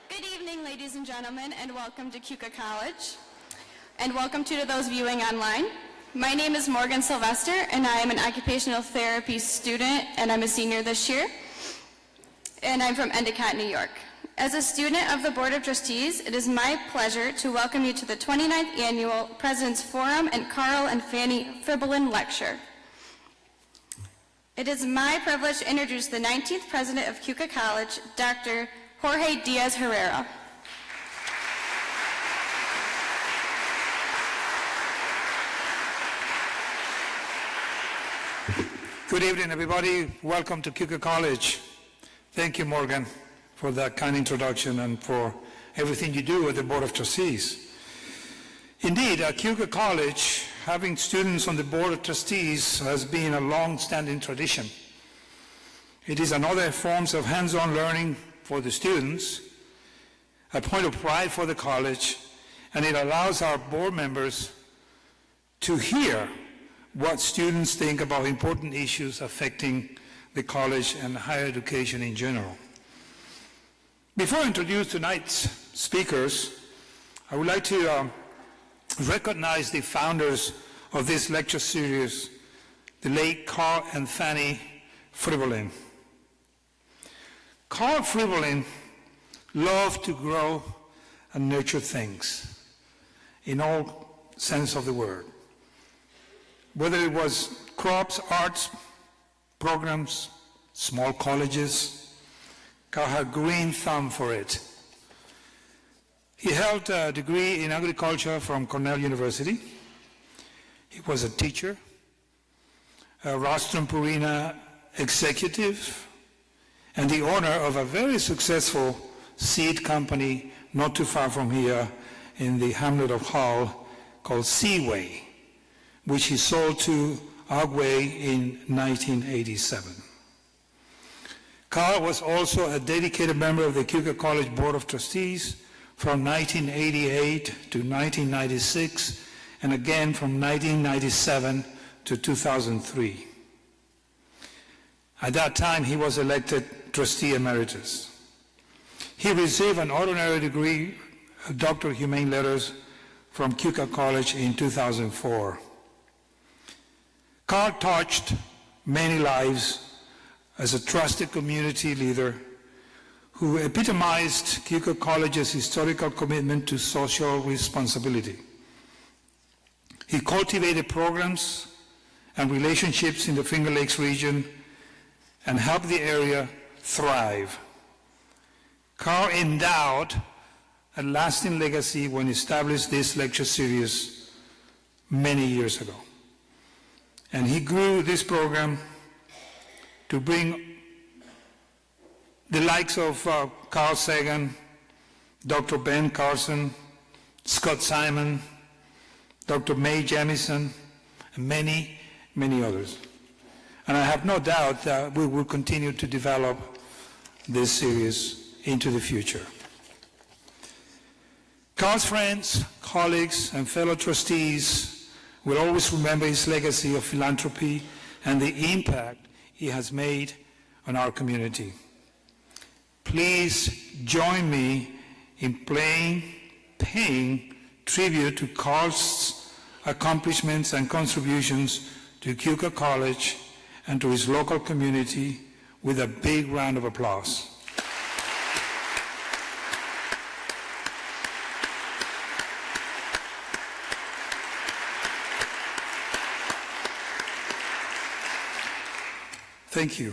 Good evening, ladies and gentlemen, and welcome to Keuka College, and welcome to those viewing online. My name is Morgan Sylvester, and I am an occupational therapy student, and I'm a senior this year, and I'm from Endicott, New York. As a student of the Board of Trustees, it is my pleasure to welcome you to the 29th Annual President's Forum and Carl and Fanny Fribolin Lecture. It is my privilege to introduce the 19th President of Keuka College, Dr. Jorge Diaz Herrera. Good evening, everybody. Welcome to Keuka College. Thank you, Morgan, for that kind introduction and for everything you do with the Board of Trustees. Indeed, at Keuka College, having students on the Board of Trustees has been a long-standing tradition. It is another form of hands-on learning for the students, a point of pride for the college, and it allows our board members to hear what students think about important issues affecting the college and higher education in general. Before I introduce tonight's speakers, I would like to recognize the founders of this lecture series, the late Carl and Fanny Fribolin. Carl Fribolin loved to grow and nurture things in all sense of the word. Whether it was crops, arts, programs, small colleges, Carl had a green thumb for it. He held a degree in agriculture from Cornell University. He was a teacher, a Rostrum Purina executive, and the owner of a very successful seed company not too far from here in the hamlet of Hull called Seaway, which he sold to Agway in 1987. Carl was also a dedicated member of the Keuka College Board of Trustees from 1988 to 1996, and again from 1997 to 2003. At that time, he was elected trustee emeritus. He received an honorary degree, a Doctor of Humane Letters, from Keuka College in 2004. Carl touched many lives as a trusted community leader who epitomized Keuka College's historical commitment to social responsibility. He cultivated programs and relationships in the Finger Lakes region and helped the area thrive. Carl endowed a lasting legacy when he established this lecture series many years ago. And he grew this program to bring the likes of Carl Sagan, Dr. Ben Carson, Scott Simon, Dr. Mae Jemison, and many, many others. And I have no doubt that we will continue to develop this series into the future. Carl's friends, colleagues, and fellow trustees will always remember his legacy of philanthropy and the impact he has made on our community. Please join me in paying tribute to Carl's accomplishments and contributions to Keuka College and to his local community with a big round of applause. Thank you.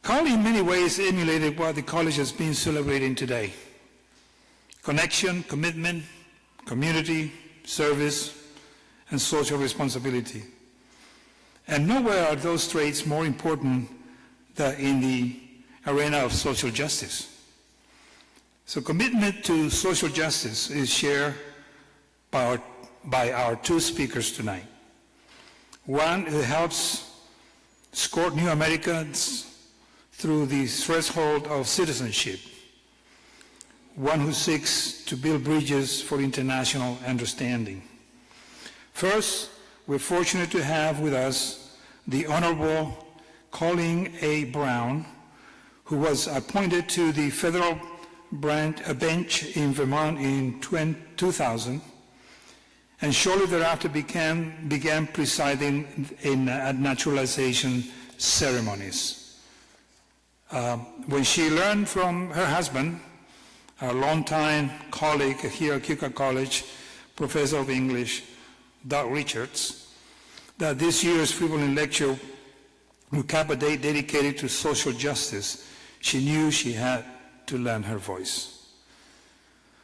Carl in many ways emulated what the college has been celebrating today. Connection, commitment, community, service, and social responsibility. And nowhere are those traits more important than in the arena of social justice. So commitment to social justice is shared by our two speakers tonight. One who helps escort new Americans through the threshold of citizenship. One who seeks to build bridges for international understanding. First, we're fortunate to have with us the Honorable Colleen A. Brown, who was appointed to the federal bench in Vermont in 2000, and shortly thereafter began presiding at naturalization ceremonies. When she learned from her husband, a longtime colleague here at Keuka College, professor of English, Doug Richards, that this year's Fribolin lecture would cap a day dedicated to social justice, she knew she had to lend her voice.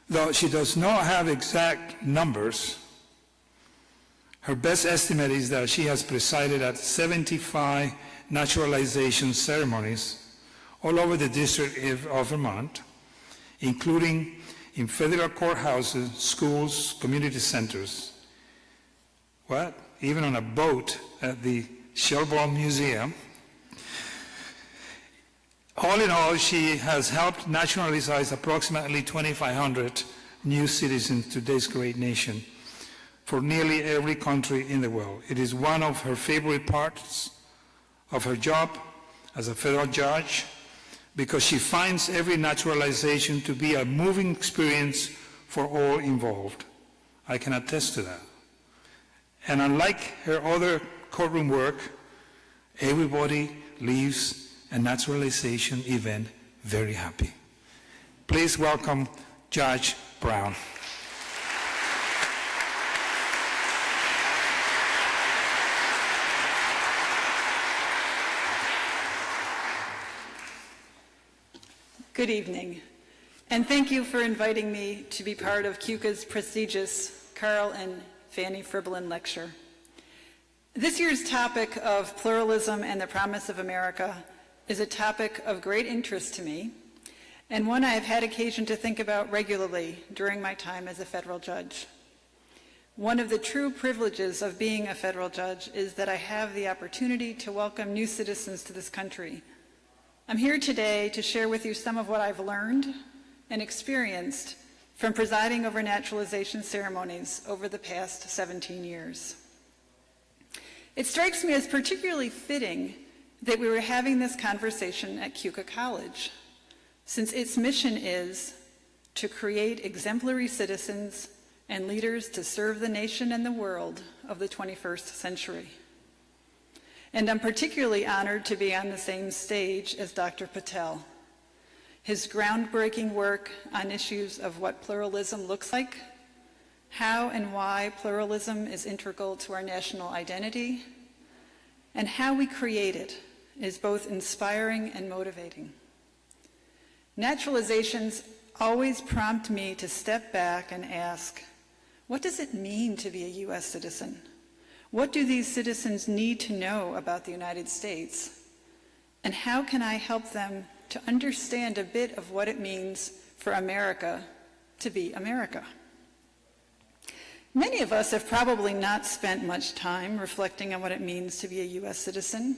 Though she does not have exact numbers, her best estimate is that she has presided at 75 naturalization ceremonies all over the District of Vermont, including in federal courthouses, schools, community centers. What? Even on a boat at the Shelbourne Museum. All in all, she has helped naturalize approximately 2,500 new citizens to this great nation for nearly every country in the world. It is one of her favorite parts of her job as a federal judge, because she finds every naturalization to be a moving experience for all involved. I can attest to that. And unlike her other courtroom work, everybody leaves a naturalization event very happy. Please welcome Judge Brown. Good evening, and thank you for inviting me to be part of Keuka's prestigious Carl and Fanny Fribolin lecture. This year's topic of pluralism and the promise of America is a topic of great interest to me, and one I have had occasion to think about regularly during my time as a federal judge. One of the true privileges of being a federal judge is that I have the opportunity to welcome new citizens to this country. I'm here today to share with you some of what I've learned and experienced from presiding over naturalization ceremonies over the past 17 years. It strikes me as particularly fitting that we were having this conversation at Keuka College, since its mission is to create exemplary citizens and leaders to serve the nation and the world of the 21st century. And I'm particularly honored to be on the same stage as Dr. Patel. His groundbreaking work on issues of what pluralism looks like, how and why pluralism is integral to our national identity, and how we create it is both inspiring and motivating. Naturalizations always prompt me to step back and ask, what does it mean to be a U.S. citizen? What do these citizens need to know about the United States? And how can I help them to understand a bit of what it means for America to be America? Many of us have probably not spent much time reflecting on what it means to be a U.S. citizen.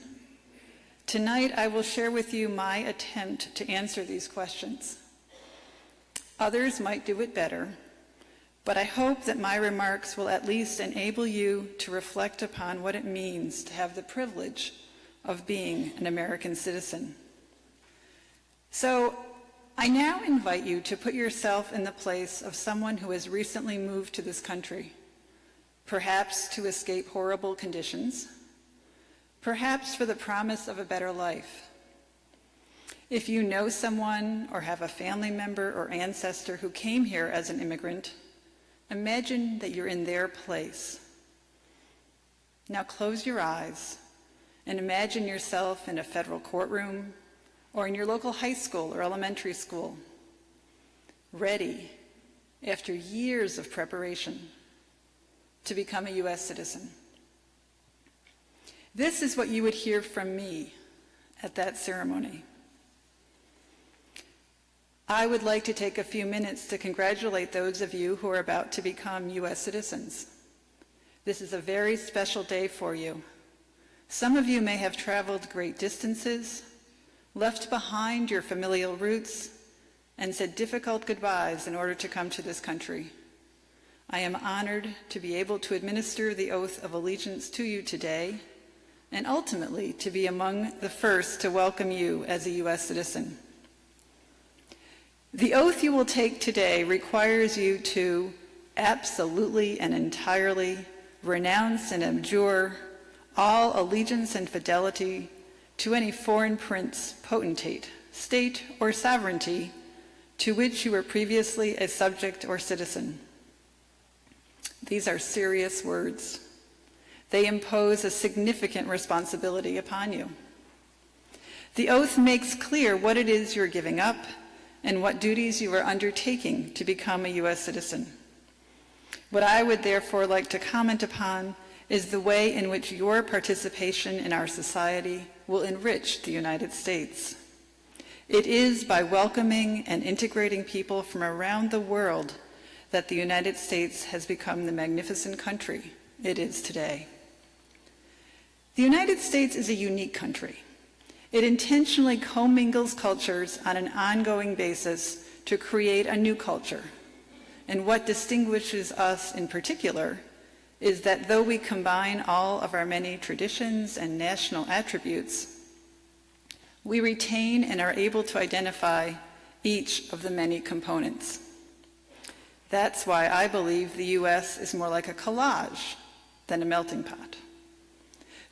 Tonight, I will share with you my attempt to answer these questions. Others might do it better, but I hope that my remarks will at least enable you to reflect upon what it means to have the privilege of being an American citizen. So, I now invite you to put yourself in the place of someone who has recently moved to this country, perhaps to escape horrible conditions, perhaps for the promise of a better life. If you know someone or have a family member or ancestor who came here as an immigrant, imagine that you're in their place. Now close your eyes and imagine yourself in a federal courtroom or in your local high school or elementary school, ready, after years of preparation, to become a U.S. citizen. This is what you would hear from me at that ceremony. I would like to take a few minutes to congratulate those of you who are about to become U.S. citizens. This is a very special day for you. Some of you may have traveled great distances, left behind your familial roots, and said difficult goodbyes in order to come to this country. I am honored to be able to administer the oath of allegiance to you today, and ultimately to be among the first to welcome you as a U.S. citizen. The oath you will take today requires you to absolutely and entirely renounce and abjure all allegiance and fidelity to any foreign prince, potentate, state, or sovereignty to which you were previously a subject or citizen. These are serious words. They impose a significant responsibility upon you. The oath makes clear what it is you're giving up and what duties you are undertaking to become a U.S. citizen. What I would therefore like to comment upon is the way in which your participation in our society will enrich the United States. It is by welcoming and integrating people from around the world that the United States has become the magnificent country it is today. The United States is a unique country. It intentionally commingles cultures on an ongoing basis to create a new culture. And what distinguishes us in particular is that though we combine all of our many traditions and national attributes, we retain and are able to identify each of the many components. That's why I believe the U.S. is more like a collage than a melting pot.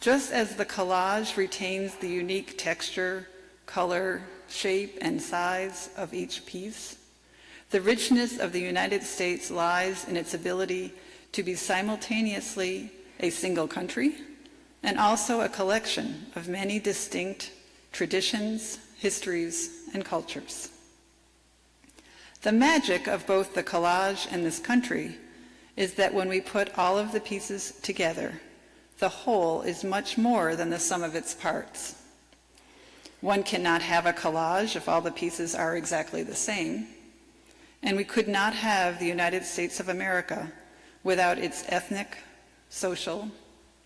Just as the collage retains the unique texture, color, shape, and size of each piece, the richness of the United States lies in its ability to be simultaneously a single country and also a collection of many distinct traditions, histories, and cultures. The magic of both the collage and this country is that when we put all of the pieces together, the whole is much more than the sum of its parts. One cannot have a collage if all the pieces are exactly the same, and we could not have the United States of America without its ethnic, social,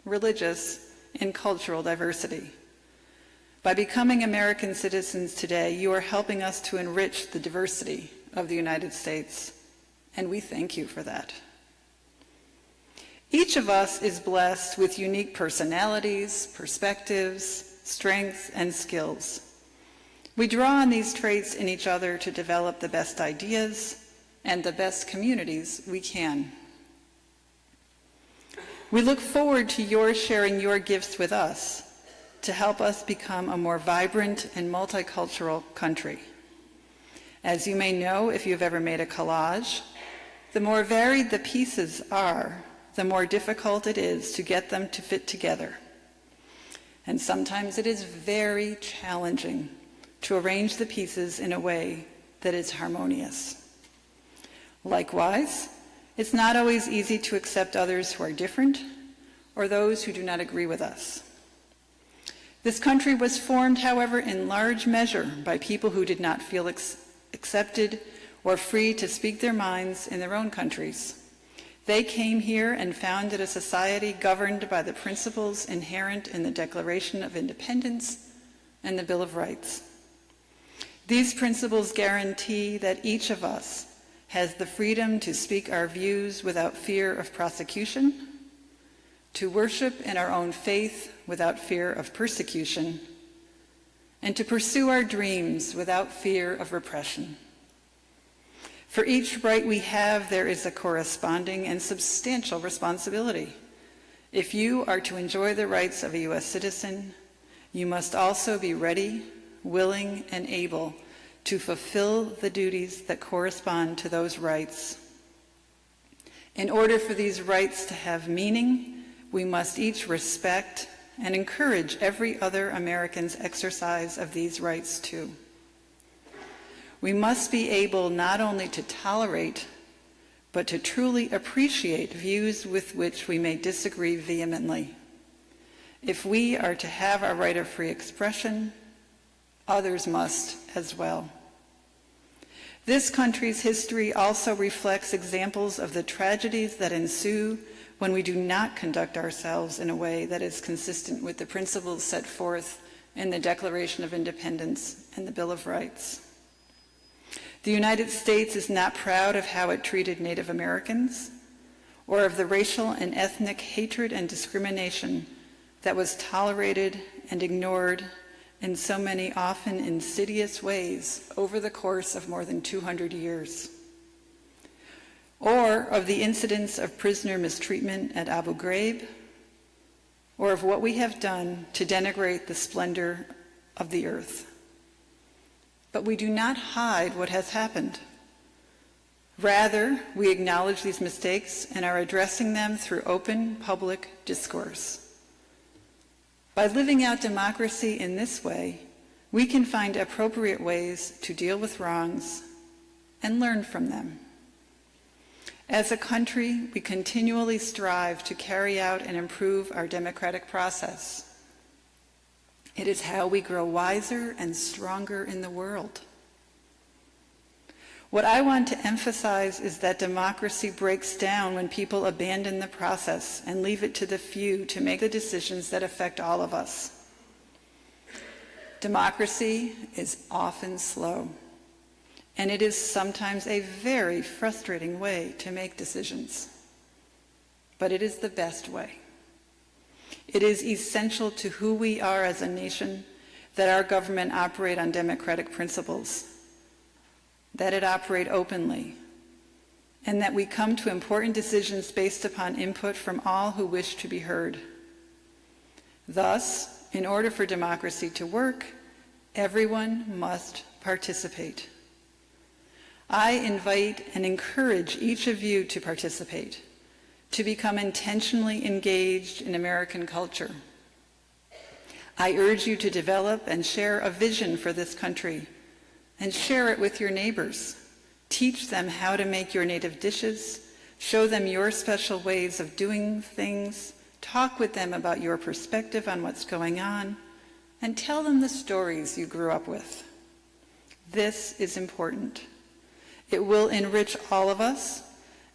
religious, and cultural diversity. By becoming American citizens today, you are helping us to enrich the diversity of the United States, and we thank you for that. Each of us is blessed with unique personalities, perspectives, strengths, and skills. We draw on these traits in each other to develop the best ideas and the best communities we can. We look forward to your sharing your gifts with us to help us become a more vibrant and multicultural country. As you may know, if you've ever made a collage, the more varied the pieces are, the more difficult it is to get them to fit together. And sometimes it is very challenging to arrange the pieces in a way that is harmonious. Likewise, it's not always easy to accept others who are different or those who do not agree with us. This country was formed, however, in large measure by people who did not feel accepted or free to speak their minds in their own countries. They came here and founded a society governed by the principles inherent in the Declaration of Independence and the Bill of Rights. These principles guarantee that each of us has the freedom to speak our views without fear of prosecution, to worship in our own faith without fear of persecution, and to pursue our dreams without fear of repression. For each right we have, there is a corresponding and substantial responsibility. If you are to enjoy the rights of a U.S. citizen, you must also be ready, willing, and able to fulfill the duties that correspond to those rights. In order for these rights to have meaning, we must each respect and encourage every other American's exercise of these rights too. We must be able not only to tolerate, but to truly appreciate views with which we may disagree vehemently. If we are to have our right of free expression, others must as well. This country's history also reflects examples of the tragedies that ensue when we do not conduct ourselves in a way that is consistent with the principles set forth in the Declaration of Independence and the Bill of Rights. The United States is not proud of how it treated Native Americans or of the racial and ethnic hatred and discrimination that was tolerated and ignored in so many often insidious ways over the course of more than 200 years. Or of the incidents of prisoner mistreatment at Abu Ghraib, or of what we have done to denigrate the splendor of the earth. But we do not hide what has happened. Rather, we acknowledge these mistakes and are addressing them through open public discourse. By living out democracy in this way, we can find appropriate ways to deal with wrongs and learn from them. As a country, we continually strive to carry out and improve our democratic process. It is how we grow wiser and stronger in the world. What I want to emphasize is that democracy breaks down when people abandon the process and leave it to the few to make the decisions that affect all of us. Democracy is often slow, and it is sometimes a very frustrating way to make decisions. But it is the best way. It is essential to who we are as a nation that our government operate on democratic principles, that it operate openly, and that we come to important decisions based upon input from all who wish to be heard. Thus, in order for democracy to work, everyone must participate. I invite and encourage each of you to participate, to become intentionally engaged in American culture. I urge you to develop and share a vision for this country and share it with your neighbors. Teach them how to make your native dishes, show them your special ways of doing things, talk with them about your perspective on what's going on, and tell them the stories you grew up with. This is important. It will enrich all of us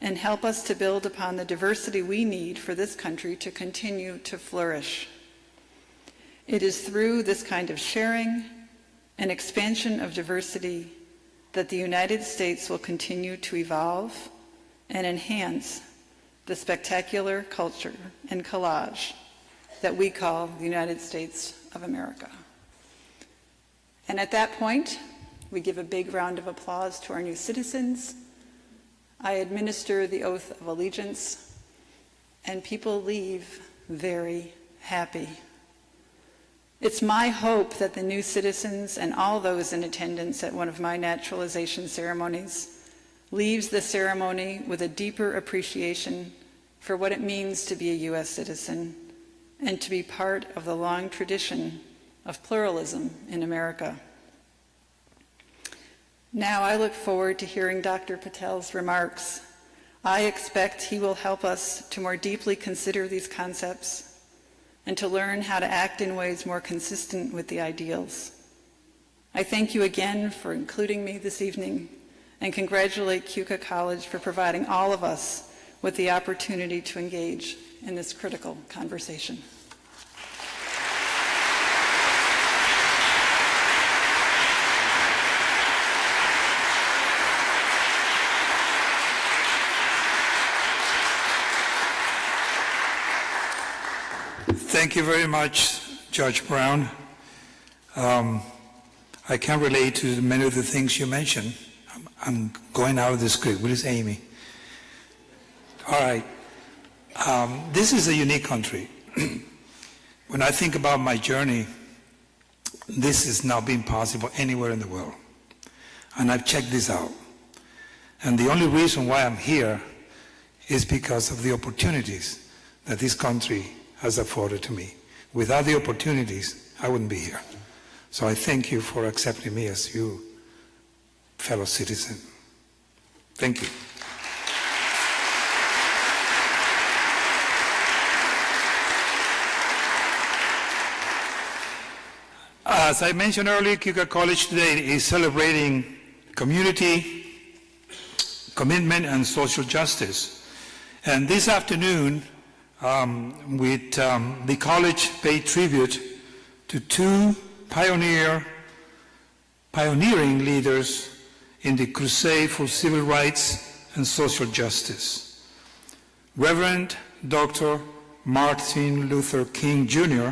and help us to build upon the diversity we need for this country to continue to flourish. It is through this kind of sharing and expansion of diversity that the United States will continue to evolve and enhance the spectacular culture and collage that we call the United States of America. And at that point, we give a big round of applause to our new citizens. I administer the oath of allegiance, and people leave very happy. It's my hope that the new citizens and all those in attendance at one of my naturalization ceremonies leaves the ceremony with a deeper appreciation for what it means to be a U.S. citizen and to be part of the long tradition of pluralism in America. Now I look forward to hearing Dr. Patel's remarks. I expect he will help us to more deeply consider these concepts and to learn how to act in ways more consistent with the ideals. I thank you again for including me this evening and congratulate Keuka College for providing all of us with the opportunity to engage in this critical conversation. Thank you very much, Judge Brown. I can relate to many of the things you mentioned. I'm going out of the script. Where is Amy? All right. This is a unique country. When I think about my journey, this has not been possible anywhere in the world. And I've checked this out. And the only reason why I'm here is because of the opportunities that this country has afforded to me. Without the opportunities, I wouldn't be here. So I thank you for accepting me as your fellow citizen. Thank you. As I mentioned earlier, Keuka College today is celebrating community, commitment, and social justice. And this afternoon, the college paid tribute to two pioneering leaders in the crusade for civil rights and social justice. Reverend Dr. Martin Luther King Jr.,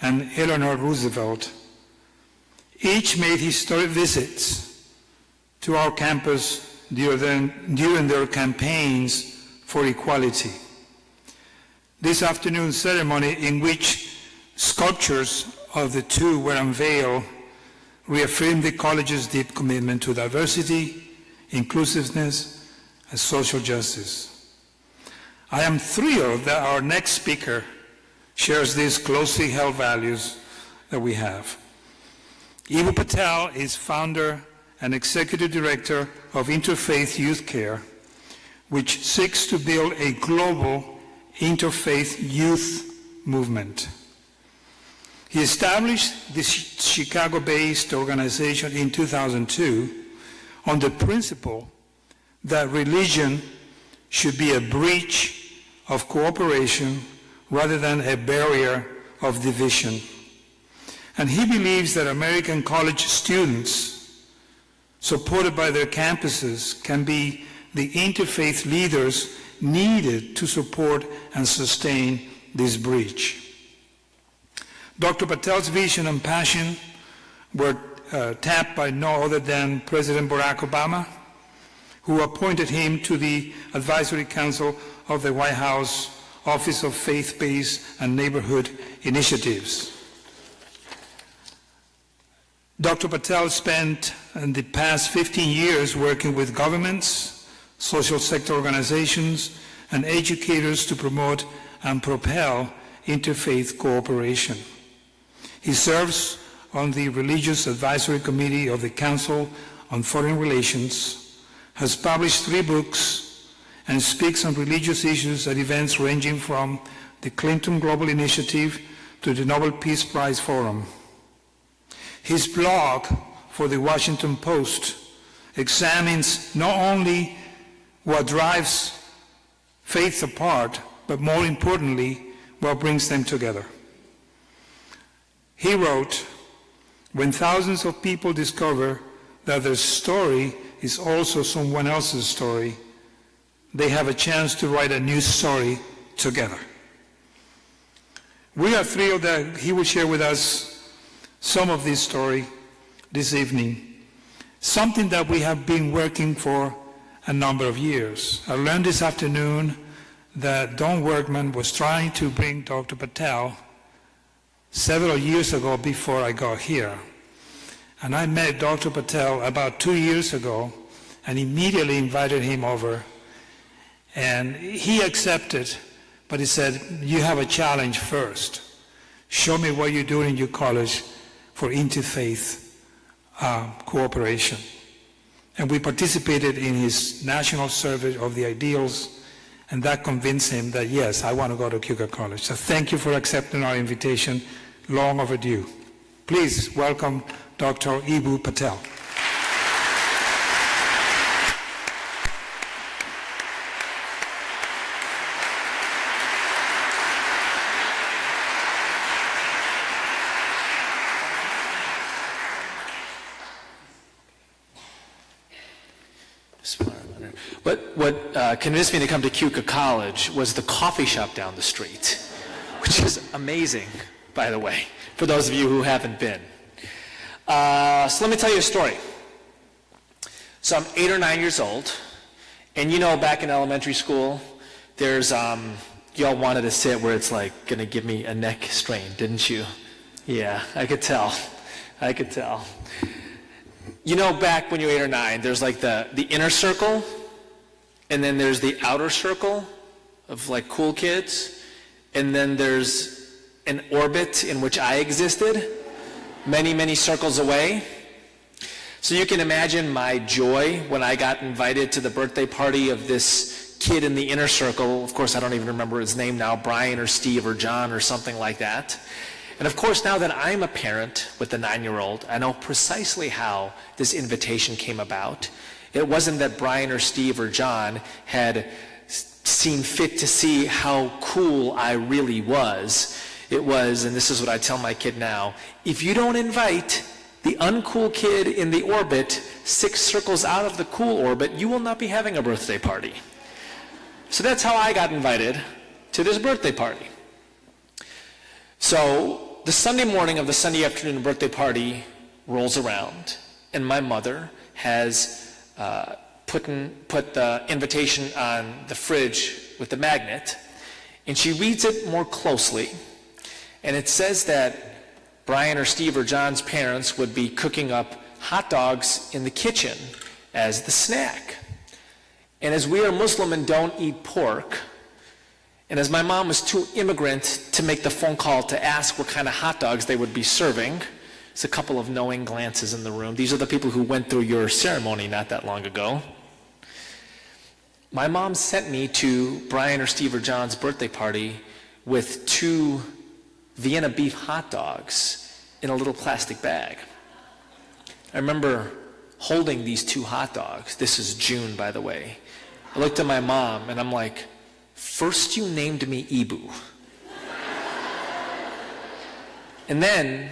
and Eleanor Roosevelt. Each made historic visits to our campus during their campaigns for equality. This afternoon's ceremony, in which sculptures of the two were unveiled, reaffirmed the college's deep commitment to diversity, inclusiveness, and social justice. I am thrilled that our next speaker shares these closely held values that we have. Eboo Patel is founder and executive director of Interfaith Youth Care, which seeks to build a global interfaith youth movement. He established this Chicago-based organization in 2002 on the principle that religion should be a bridge of cooperation rather than a barrier of division. And he believes that American college students, supported by their campuses, can be the interfaith leaders needed to support and sustain this bridge. Dr. Patel's vision and passion were tapped by no other than President Barack Obama, who appointed him to the Advisory Council of the White House Office of Faith-Based and Neighborhood Initiatives. Dr. Patel spent in the past 15 years working with governments, social sector organizations, and educators to promote and propel interfaith cooperation. He serves on the Religious Advisory Committee of the Council on Foreign Relations, has published 3 books, and speaks on religious issues at events ranging from the Clinton Global Initiative to the Nobel Peace Prize Forum. His blog for the Washington Post examines not only what drives faiths apart, but more importantly, what brings them together. He wrote, "When thousands of people discover that their story is also someone else's story, they have a chance to write a new story together." We are thrilled that he will share with us some of this story this evening, something that we have been working for a number of years. I learned this afternoon that Don Workman was trying to bring Dr. Patel several years ago before I got here. And I met Dr. Patel about 2 years ago and immediately invited him over. And he accepted, but he said, "You have a challenge first. Show me what you do in your college for interfaith cooperation." And we participated in his national survey of the ideals, and that convinced him that, yes, I want to go to Keuka College. So thank you for accepting our invitation, long overdue. Please welcome Dr. Eboo Patel. What convinced me to come to Keuka College was the coffee shop down the street, which is amazing, by the way, for those of you who haven't been. So let me tell you a story. So I'm 8 or 9 years old, and you know, back in elementary school, there's, y'all wanted to sit where it's like gonna give me a neck strain, didn't you? Yeah, I could tell. You know, back when you were 8 or 9, there's like the inner circle, and then there's the outer circle of like cool kids, and then there's an orbit in which I existed, many, many circles away. So you can imagine my joy when I got invited to the birthday party of this kid in the inner circle. Of course, I don't even remember his name now, Brian or Steve or John or something like that. And of course, now that I'm a parent with a 9-year-old, I know precisely how this invitation came about. It wasn't that Brian or Steve or John had seen fit to see how cool I really was. It was, and this is what I tell my kid now, if you don't invite the uncool kid in the orbit 6 circles out of the cool orbit, you will not be having a birthday party. So that's how I got invited to this birthday party. So the Sunday morning of the Sunday afternoon birthday party rolls around, and my mother has put the invitation on the fridge with the magnet, and she reads it more closely, and it says that Brian or Steve or John's parents would be cooking up hot dogs in the kitchen as the snack. And as we are Muslim and don't eat pork, and as my mom was too immigrant to make the phone call to ask what kind of hot dogs they would be serving, there's a couple of knowing glances in the room. These are the people who went through your ceremony not that long ago. My mom sent me to Brian or Steve or John's birthday party with 2 Vienna beef hot dogs in a little plastic bag. I remember holding these 2 hot dogs. This is June, by the way. I looked at my mom and I'm like, first you named me Eboo. And then,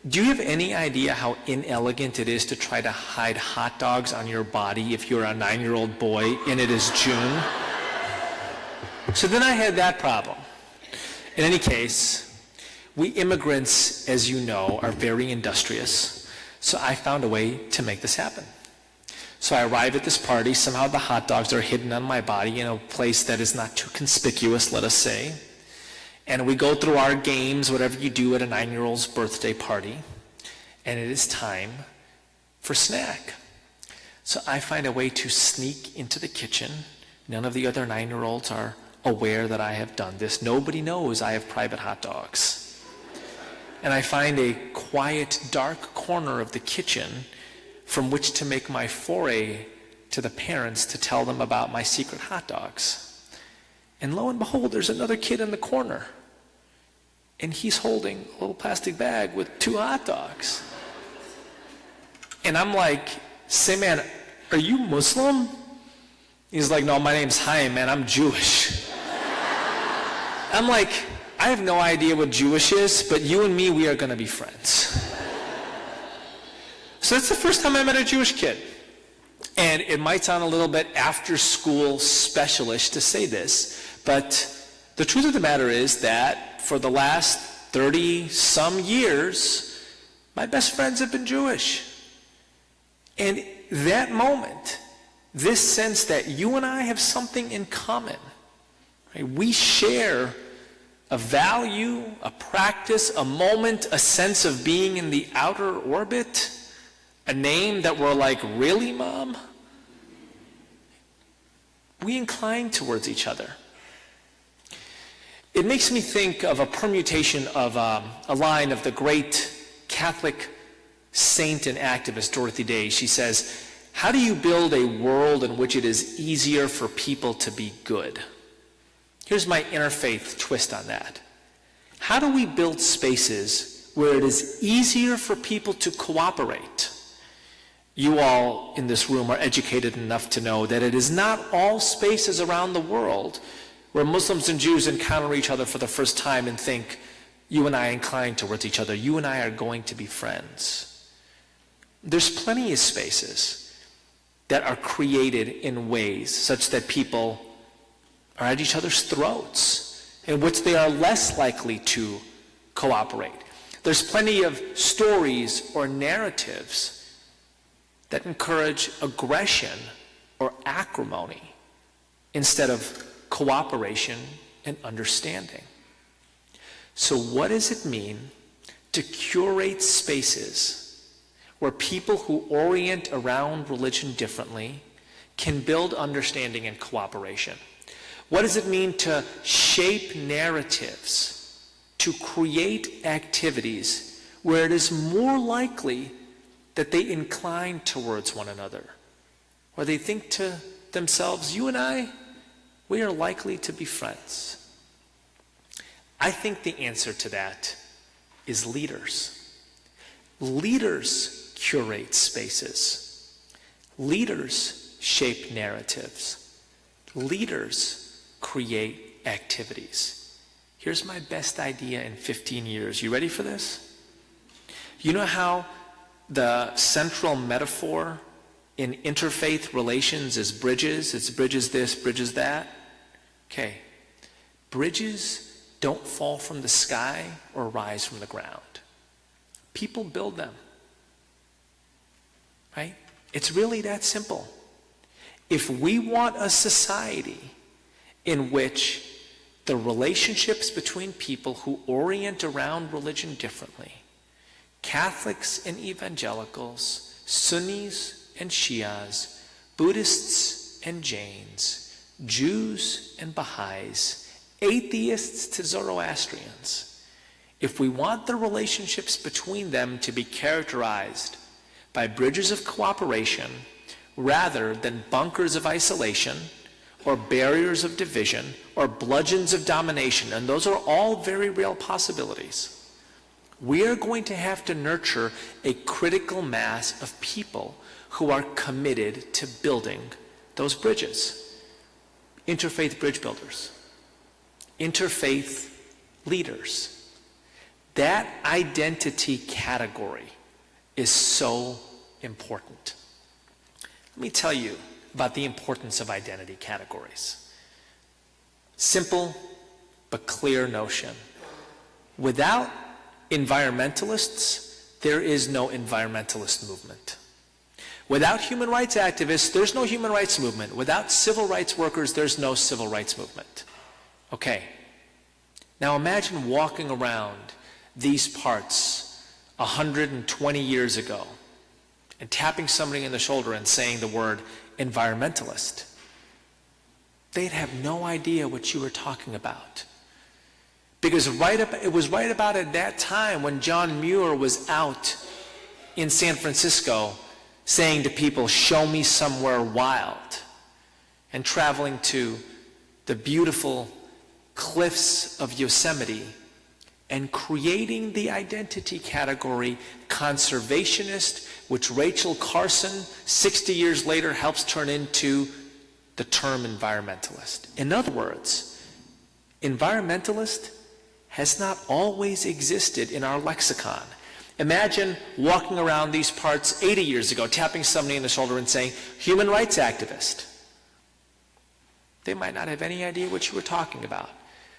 do you have any idea how inelegant it is to try to hide hot dogs on your body if you're a 9-year-old boy and it is June? So then I had that problem. In any case, we immigrants, as you know, are very industrious. So I found a way to make this happen. So I arrive at this party. Somehow the hot dogs are hidden on my body in a place that is not too conspicuous, let us say. And we go through our games, whatever you do at a 9-year-old's birthday party. And it is time for snack. So I find a way to sneak into the kitchen. None of the other 9-year-olds are aware that I have done this. Nobody knows I have private hot dogs. And I find a quiet, dark corner of the kitchen from which to make my foray to the parents to tell them about my secret hot dogs. And lo and behold, there's another kid in the corner. And he's holding a little plastic bag with 2 hot dogs. And I'm like, say, man, are you Muslim? He's like, no, my name's Chaim, man, I'm Jewish. I'm like, I have no idea what Jewish is, but you and me, we are going to be friends. So that's the first time I met a Jewish kid. And it might sound a little bit after-school specialish to say this, but the truth of the matter is that for the last 30-some years, my best friends have been Jewish. And that moment, this sense that you and I have something in common, right? We share a value, a practice, a moment, a sense of being in the outer orbit, a name that we're like, really, Mom? We incline towards each other. It makes me think of a permutation of a line of the great Catholic saint and activist Dorothy Day. She says, how do you build a world in which it is easier for people to be good? Here's my interfaith twist on that. How do we build spaces where it is easier for people to cooperate? You all in this room are educated enough to know that it is not all spaces around the world where Muslims and Jews encounter each other for the first time and think, you and I incline towards each other. You and I are going to be friends. There's plenty of spaces that are created in ways such that people are at each other's throats, in which they are less likely to cooperate. There's plenty of stories or narratives that encourage aggression or acrimony instead of cooperation and understanding. So what does it mean to curate spaces where people who orient around religion differently can build understanding and cooperation? What does it mean to shape narratives, to create activities where it is more likely that they incline towards one another, where they think to themselves, you and I, we are likely to be friends? I think the answer to that is leaders. Leaders curate spaces. Leaders shape narratives. Leaders create activities. Here's my best idea in 15 years. You ready for this? You know how the central metaphor in interfaith relations is bridges? It's bridges this, bridges that. Okay. Bridges don't fall from the sky or rise from the ground. People build them, right? It's really that simple. If we want a society in which the relationships between people who orient around religion differently, Catholics and evangelicals, Sunnis and Shias, Buddhists and Jains, Jews and Baha'is, atheists to Zoroastrians, if we want the relationships between them to be characterized by bridges of cooperation rather than bunkers of isolation or barriers of division or bludgeons of domination, and those are all very real possibilities, we are going to have to nurture a critical mass of people who are committed to building those bridges. Interfaith bridge builders. Interfaith leaders. That identity category is so important. Let me tell you about the importance of identity categories. Simple but clear notion. Without environmentalists, there is no environmentalist movement. Without human rights activists, there's no human rights movement. Without civil rights workers, there's no civil rights movement. Okay, now imagine walking around these parts 120 years ago and tapping somebody in the shoulder and saying the word environmentalist. They'd have no idea what you were talking about. Because it was right about at that time when John Muir was out in San Francisco saying to people, show me somewhere wild, and traveling to the beautiful cliffs of Yosemite and creating the identity category conservationist, which Rachel Carson 60 years later helps turn into the term environmentalist. In other words, environmentalist has not always existed in our lexicon. Imagine walking around these parts 80 years ago, tapping somebody in the shoulder and saying, human rights activist. They might not have any idea what you were talking about.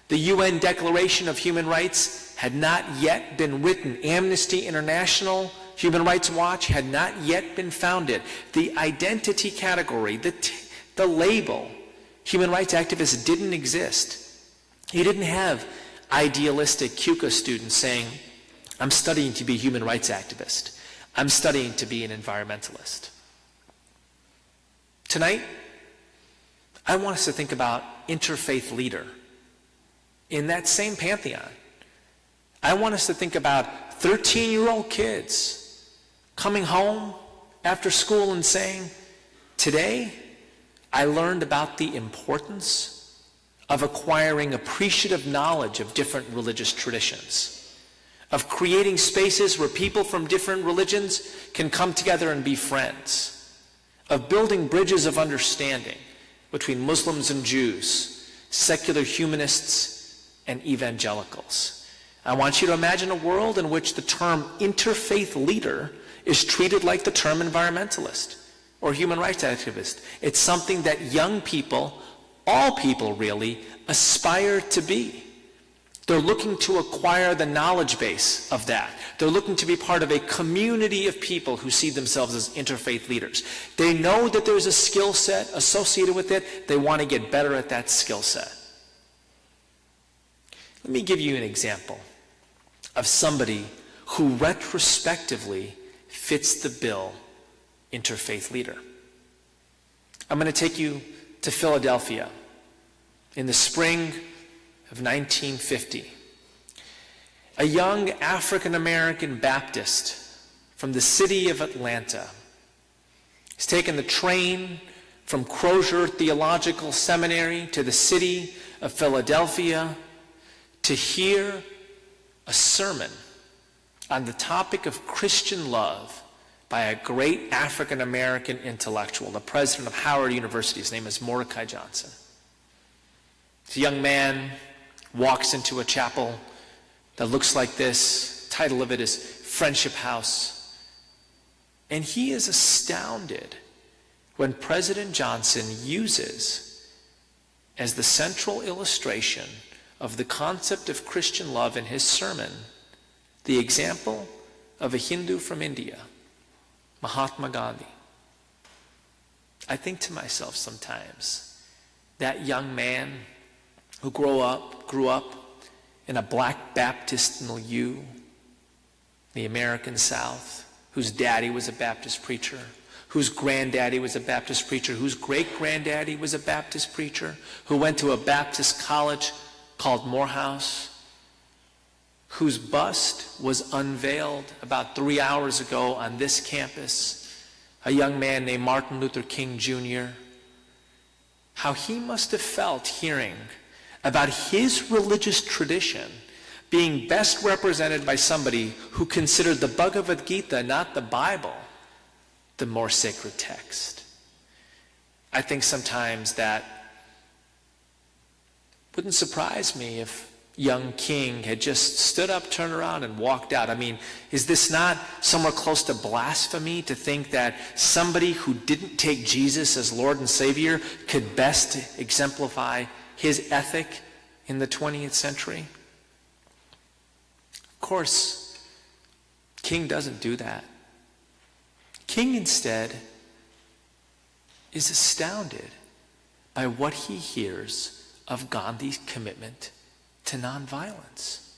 The UN Declaration of Human Rights had not yet been written. Amnesty International, Human Rights Watch had not yet been founded. The identity category, the label, human rights activist didn't exist. You didn't have idealistic Keuka students saying, I'm studying to be a human rights activist. I'm studying to be an environmentalist. Tonight, I want us to think about interfaith leader. In that same pantheon, I want us to think about 13-year-old kids coming home after school and saying, today I learned about the importance of acquiring appreciative knowledge of different religious traditions, of creating spaces where people from different religions can come together and be friends, of building bridges of understanding between Muslims and Jews, secular humanists and evangelicals. I want you to imagine a world in which the term interfaith leader is treated like the term environmentalist or human rights activist. It's something that young people, all people really, aspire to be. They're looking to acquire the knowledge base of that. They're looking to be part of a community of people who see themselves as interfaith leaders. They know that there's a skill set associated with it. They want to get better at that skill set. Let me give you an example of somebody who retrospectively fits the bill interfaith leader. I'm going to take you to Philadelphia in the spring of 1950. A young African-American Baptist from the city of Atlanta has taken the train from Crozier Theological Seminary to the city of Philadelphia to hear a sermon on the topic of Christian love by a great African-American intellectual, the president of Howard University. His name is Mordecai Johnson. This young man walks into a chapel that looks like this. The title of it is Friendship House. And he is astounded when President Johnson uses as the central illustration of the concept of Christian love in his sermon, the example of a Hindu from India, Mahatma Gandhi. I think to myself sometimes, that young man who grew up in a black Baptist milieu, the American South, whose daddy was a Baptist preacher, whose granddaddy was a Baptist preacher, whose great-granddaddy was a Baptist preacher, who went to a Baptist college called Morehouse, whose bust was unveiled about 3 hours ago on this campus, a young man named Martin Luther King Jr., how he must have felt hearing about his religious tradition being best represented by somebody who considered the Bhagavad Gita, not the Bible, the more sacred text. I think sometimes that wouldn't surprise me if young King had just stood up, turned around, and walked out. I mean, is this not somewhere close to blasphemy to think that somebody who didn't take Jesus as Lord and Savior could best exemplify his ethic in the 20th century? Of course, King doesn't do that. King instead is astounded by what he hears of Gandhi's commitment to nonviolence.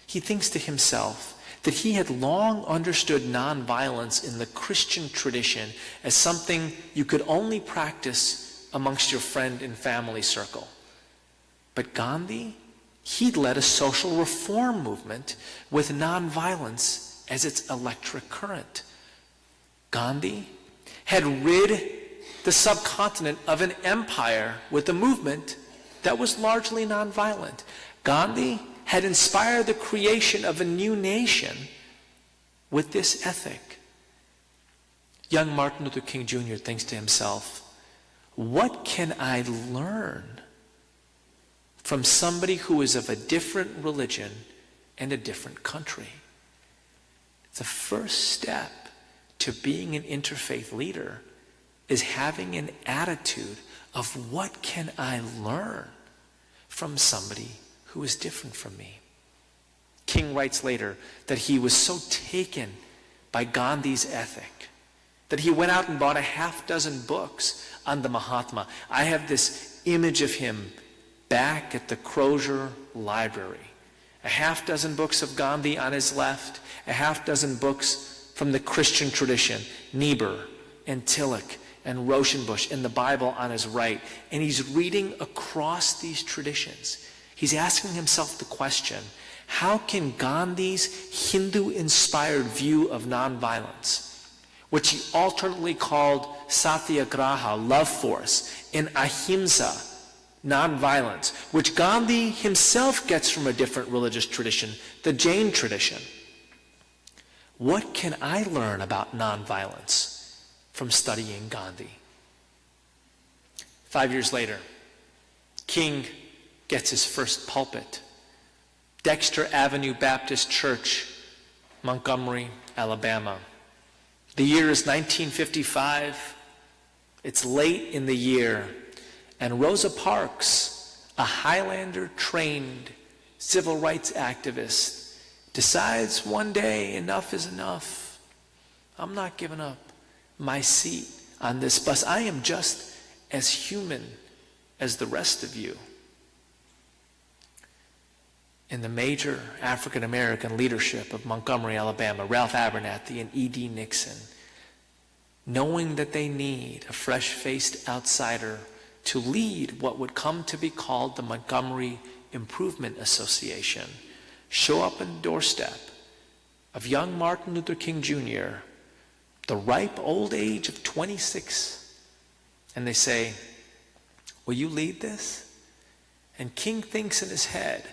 He thinks to himself that he had long understood nonviolence in the Christian tradition as something you could only practice amongst your friend and family circle. But Gandhi, he'd led a social reform movement with nonviolence as its electric current. Gandhi had rid the subcontinent of an empire with a movement that was largely nonviolent. Gandhi had inspired the creation of a new nation with this ethic. Young Martin Luther King Jr. thinks to himself, what can I learn from somebody who is of a different religion and a different country? The first step to being an interfaith leader is having an attitude of what can I learn from somebody who is different from me. King writes later that he was so taken by Gandhi's ethic that he went out and bought a half-dozen books on the Mahatma. I have this image of him back at the Crozier Library. A half-dozen books of Gandhi on his left, a half-dozen books from the Christian tradition, Niebuhr and Tillich and Rauschenbusch and the Bible on his right. And he's reading across these traditions. He's asking himself the question, how can Gandhi's Hindu-inspired view of nonviolence, which he alternately called satyagraha, love force, and ahimsa, nonviolence, which Gandhi himself gets from a different religious tradition, the Jain tradition. What can I learn about nonviolence from studying Gandhi? 5 years later, King gets his first pulpit. Dexter Avenue Baptist Church, Montgomery, Alabama. The year is 1955. It's late in the year, and Rosa Parks, a Highlander-trained civil rights activist, decides one day enough is enough. I'm not giving up my seat on this bus. I am just as human as the rest of you. In the major African-American leadership of Montgomery, Alabama, Ralph Abernathy and E.D. Nixon, knowing that they need a fresh-faced outsider to lead what would come to be called the Montgomery Improvement Association, show up on the doorstep of young Martin Luther King Jr., the ripe old age of 26, and they say, will you lead this? And King thinks in his head,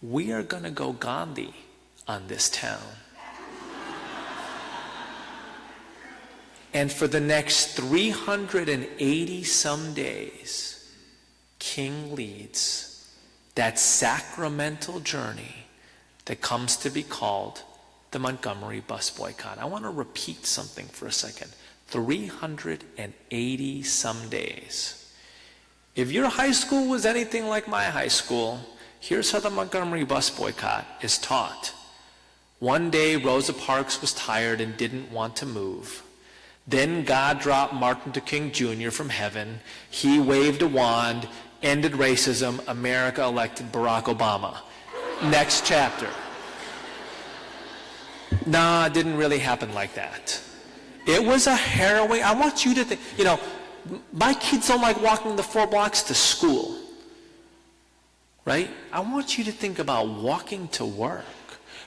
we are going to go Gandhi on this town. And for the next 380 some days, King leads that sacramental journey that comes to be called the Montgomery bus boycott. I want to repeat something for a second. 380 some days. If your high school was anything like my high school, Here's how the Montgomery bus boycott is taught. One day, Rosa Parks was tired and didn't want to move. Then God dropped Martin Luther King Jr. from heaven. He waved a wand, ended racism. America elected Barack Obama. Next chapter. Nah, it didn't really happen like that. It was a harrowing. I want you to think, my kids don't like walking the 4 blocks to school, right? I want you to think about walking to work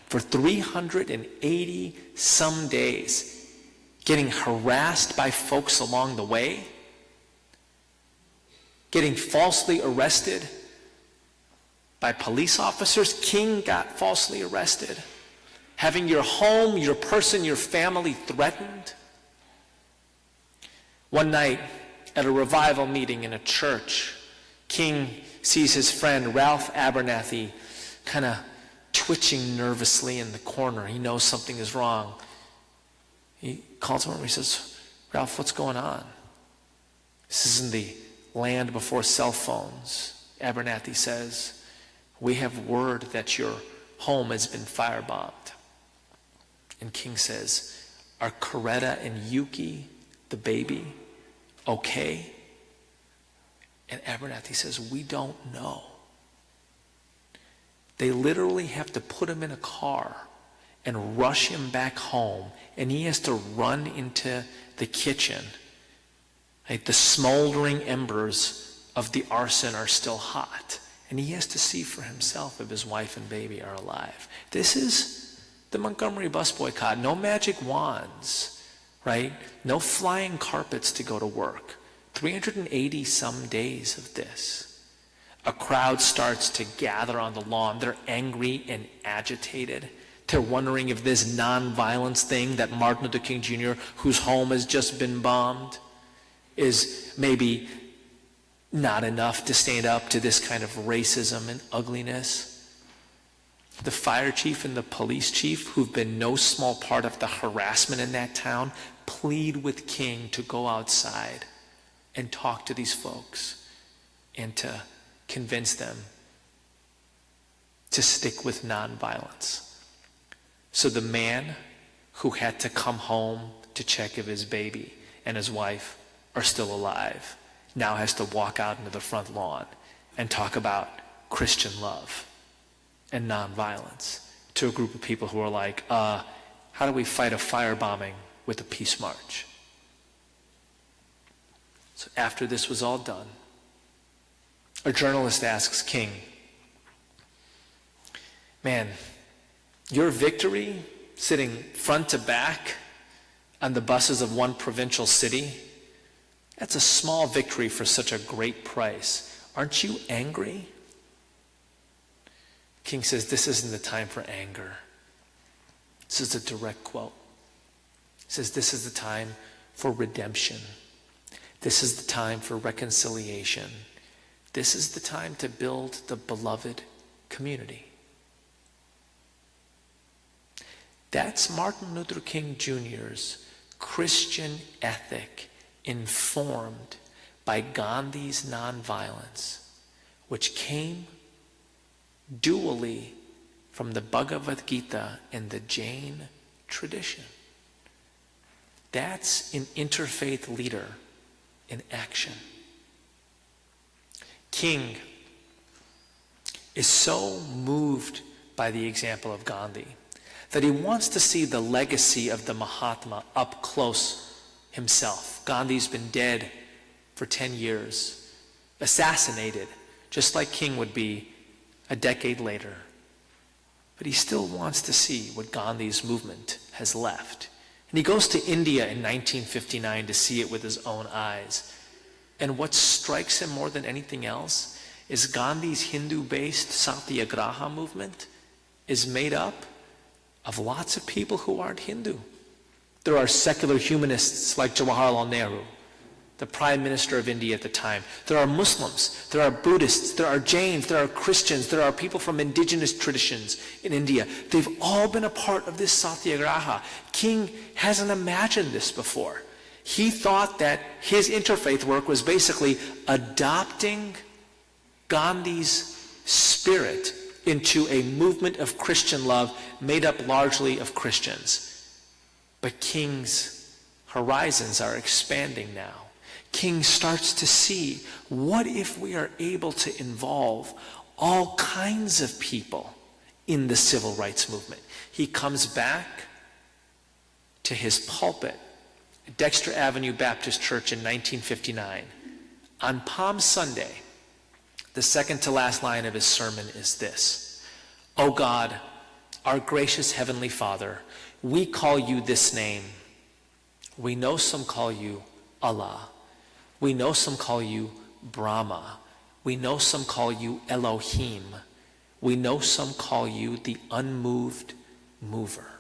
for 380 some days, getting harassed by folks along the way, getting falsely arrested by police officers. King got falsely arrested. Having your home, your person, your family threatened. One night at a revival meeting in a church, King sees his friend Ralph Abernathy kind of twitching nervously in the corner. He knows something is wrong. He calls him over and he says, "Ralph, what's going on?" This is in the land before cell phones. Abernathy says, "We have word that your home has been firebombed." And King says, "Are Coretta and Yuki, the baby, okay?" And Abernathy says, "We don't know. They literally have to put him in a car and rush him back home, and he has to run into the kitchen. Like the smoldering embers of the arson are still hot, and he has to see for himself if his wife and baby are alive." This is the Montgomery bus boycott. No magic wands, right? No flying carpets to go to work. 380 some days of this. A crowd starts to gather on the lawn. They're angry and agitated. They're wondering if this nonviolence thing that Martin Luther King Jr., whose home has just been bombed, is maybe not enough to stand up to this kind of racism and ugliness. The fire chief and the police chief, who've been no small part of the harassment in that town, plead with King to go outside and talk to these folks and to convince them to stick with nonviolence. So the man who had to come home to check if his baby and his wife are still alive now has to walk out into the front lawn and talk about Christian love and nonviolence to a group of people who are like, how do we fight a firebombing with a peace march? So after this was all done, a journalist asks King, "Man, your victory sitting front to back on the buses of one provincial city, that's a small victory for such a great price. Aren't you angry?" King says, "This isn't the time for anger." This is a direct quote. He says, "This is the time for redemption. This is the time for reconciliation. This is the time to build the beloved community." That's Martin Luther King Jr.'s Christian ethic informed by Gandhi's nonviolence, which came dually from the Bhagavad Gita and the Jain tradition. That's an interfaith leader in action. King is so moved by the example of Gandhi that he wants to see the legacy of the Mahatma up close himself. Gandhi's been dead for 10 years, assassinated, just like King would be a decade later. But he still wants to see what Gandhi's movement has left. And he goes to India in 1959 to see it with his own eyes. And what strikes him more than anything else is Gandhi's Hindu-based Satyagraha movement is made up of lots of people who aren't Hindu. There are secular humanists like Jawaharlal Nehru, the Prime Minister of India at the time. There are Muslims, there are Buddhists, there are Jains, there are Christians, there are people from indigenous traditions in India. They've all been a part of this Satyagraha. King hasn't imagined this before. He thought that his interfaith work was basically adopting Gandhi's spirit into a movement of Christian love made up largely of Christians. But King's horizons are expanding now. King starts to see, what if we are able to involve all kinds of people in the civil rights movement? He comes back to his pulpit at Dexter Avenue Baptist Church in 1959. On Palm Sunday, the second to last line of his sermon is this: "O God, our gracious Heavenly Father, we call you this name. We know some call you Allah. We know some call you Brahma. We know some call you Elohim. We know some call you the unmoved mover."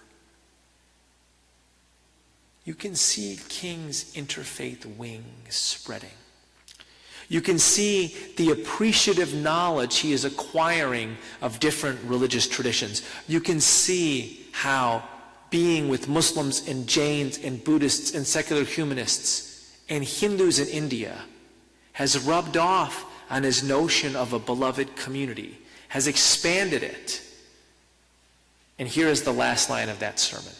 You can see King's interfaith wings spreading. You can see the appreciative knowledge he is acquiring of different religious traditions. You can see how being with Muslims and Jains and Buddhists and secular humanists and Hindus in India has rubbed off on his notion of a beloved community, has expanded it. And here is the last line of that sermon.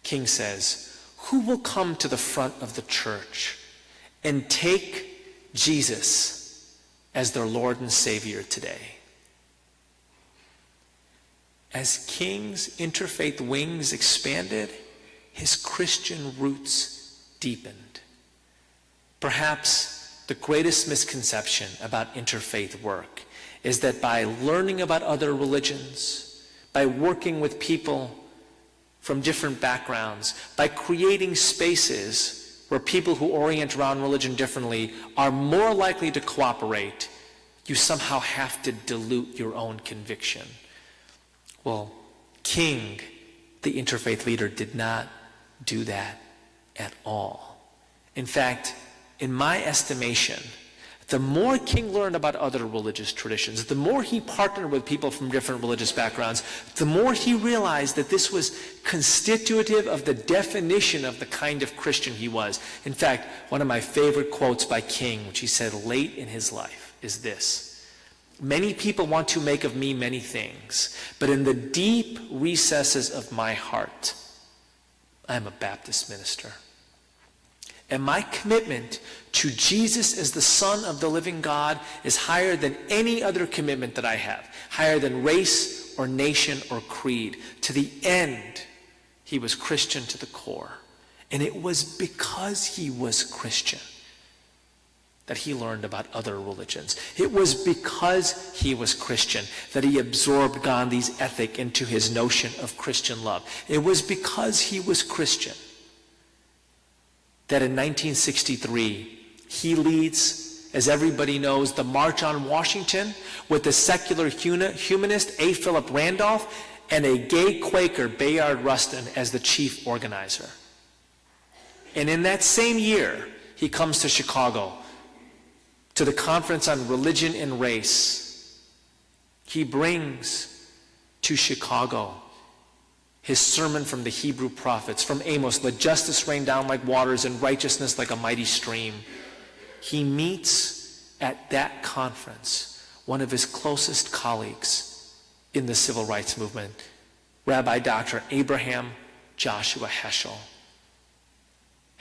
King says, "Who will come to the front of the church and take Jesus as their Lord and Savior today?" As King's interfaith wings expanded, his Christian roots deepened. Perhaps the greatest misconception about interfaith work is that by learning about other religions, by working with people from different backgrounds, by creating spaces where people who orient around religion differently are more likely to cooperate, you somehow have to dilute your own conviction. Well, King, the interfaith leader, did not do that at all. In fact, in my estimation, the more King learned about other religious traditions, the more he partnered with people from different religious backgrounds, the more he realized that this was constitutive of the definition of the kind of Christian he was. In fact, one of my favorite quotes by King, which he said late in his life, is this: "Many people want to make of me many things, but in the deep recesses of my heart, I am a Baptist minister. And my commitment to Jesus as the Son of the living God is higher than any other commitment that I have, higher than race or nation or creed. To the end, he was Christian to the core. And it was because he was Christian that he learned about other religions. It was because he was Christian that he absorbed Gandhi's ethic into his notion of Christian love. It was because he was Christian that in 1963, he leads, as everybody knows, the March on Washington with the secular humanist A. Philip Randolph and a gay Quaker, Bayard Rustin, as the chief organizer. And in that same year, he comes to Chicago to the Conference on Religion and Race. He brings to Chicago his sermon from the Hebrew prophets, from Amos, "Let justice rain down like waters and righteousness like a mighty stream." He meets at that conference one of his closest colleagues in the civil rights movement, Rabbi Dr. Abraham Joshua Heschel.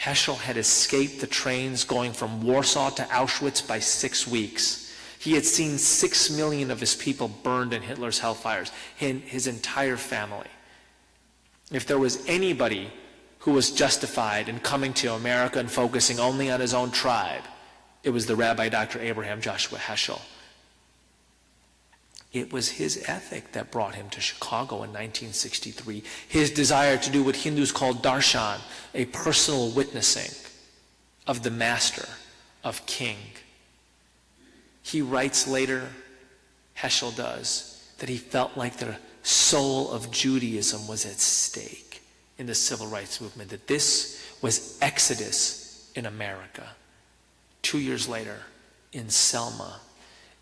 Heschel had escaped the trains going from Warsaw to Auschwitz by 6 weeks. He had seen 6 million of his people burned in Hitler's hellfires, his entire family. If there was anybody who was justified in coming to America and focusing only on his own tribe, it was the Rabbi Dr. Abraham Joshua Heschel. It was his ethic that brought him to Chicago in 1963, his desire to do what Hindus call darshan, a personal witnessing of the master, of King. He writes later, Heschel does, that he felt like the soul of Judaism was at stake in the civil rights movement, that this was Exodus in America. 2 years later, in Selma,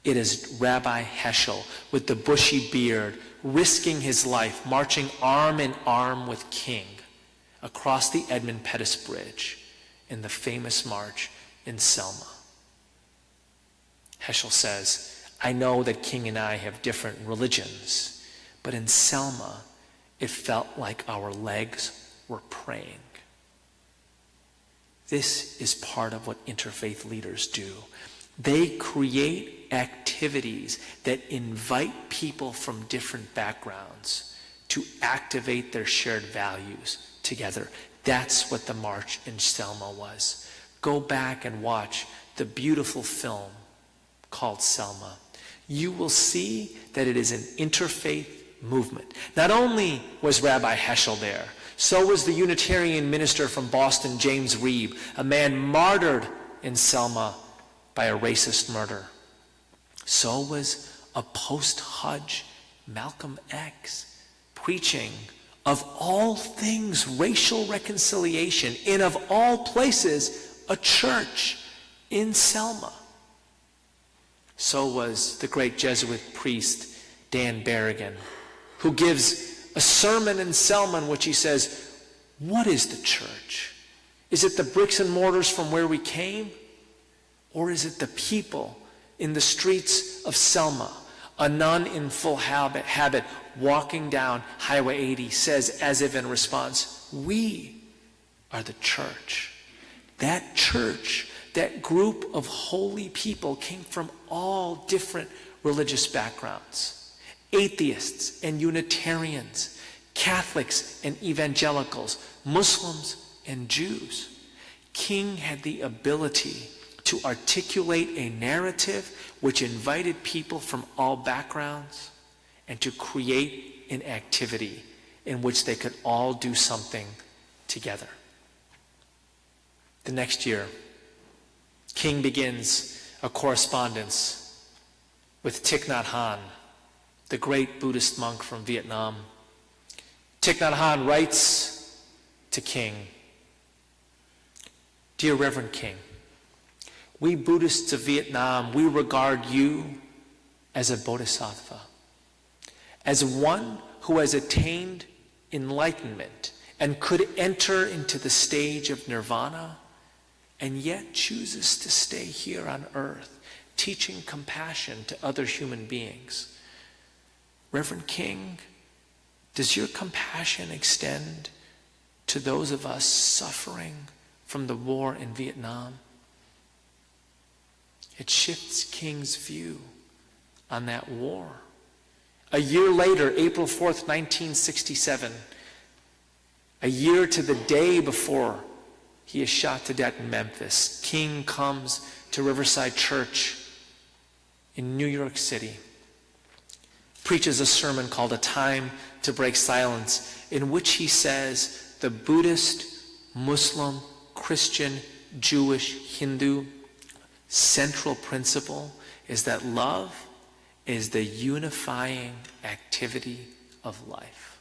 it is Rabbi Heschel with the bushy beard, risking his life, marching arm in arm with King across the Edmund Pettus Bridge in the famous march in Selma. Heschel says, I know that King and I have different religions, but in Selma, it felt like our legs were praying. This is part of what interfaith leaders do. They create activities that invite people from different backgrounds to activate their shared values together. That's what the March in Selma was. Go back and watch the beautiful film called Selma. You will see that it is an interfaith movement. Not only was Rabbi Heschel there, so was the Unitarian minister from Boston, James Reeb, a man martyred in Selma by a racist murder. So was a post-Hajj Malcolm X preaching of all things racial reconciliation in, of all places, a church in Selma. So was the great Jesuit priest Dan Berrigan, who gives a sermon in Selma in which he says, what is the church? Is it the bricks and mortars from where we came? Or is it the people in the streets of Selma? A nun in full habit walking down Highway 80 says, as if in response, we are the church. That church, that group of holy people came from all different religious backgrounds. Atheists and Unitarians, Catholics and evangelicals, Muslims and Jews. King had the ability to articulate a narrative which invited people from all backgrounds and to create an activity in which they could all do something together. The next year, King begins a correspondence with Thich Nhat Hanh, the great Buddhist monk from Vietnam. Thich Nhat Hanh writes to King, Dear Reverend King, we Buddhists of Vietnam, we regard you as a bodhisattva, as one who has attained enlightenment and could enter into the stage of nirvana and yet chooses to stay here on earth, teaching compassion to other human beings. Reverend King, does your compassion extend to those of us suffering from the war in Vietnam? It shifts King's view on that war. A year later, April 4th, 1967, a year to the day before he is shot to death in Memphis, King comes to Riverside Church in New York City, preaches a sermon called A Time to Break Silence, in which he says the Buddhist, Muslim, Christian, Jewish, Hindu central principle is that love is the unifying activity of life.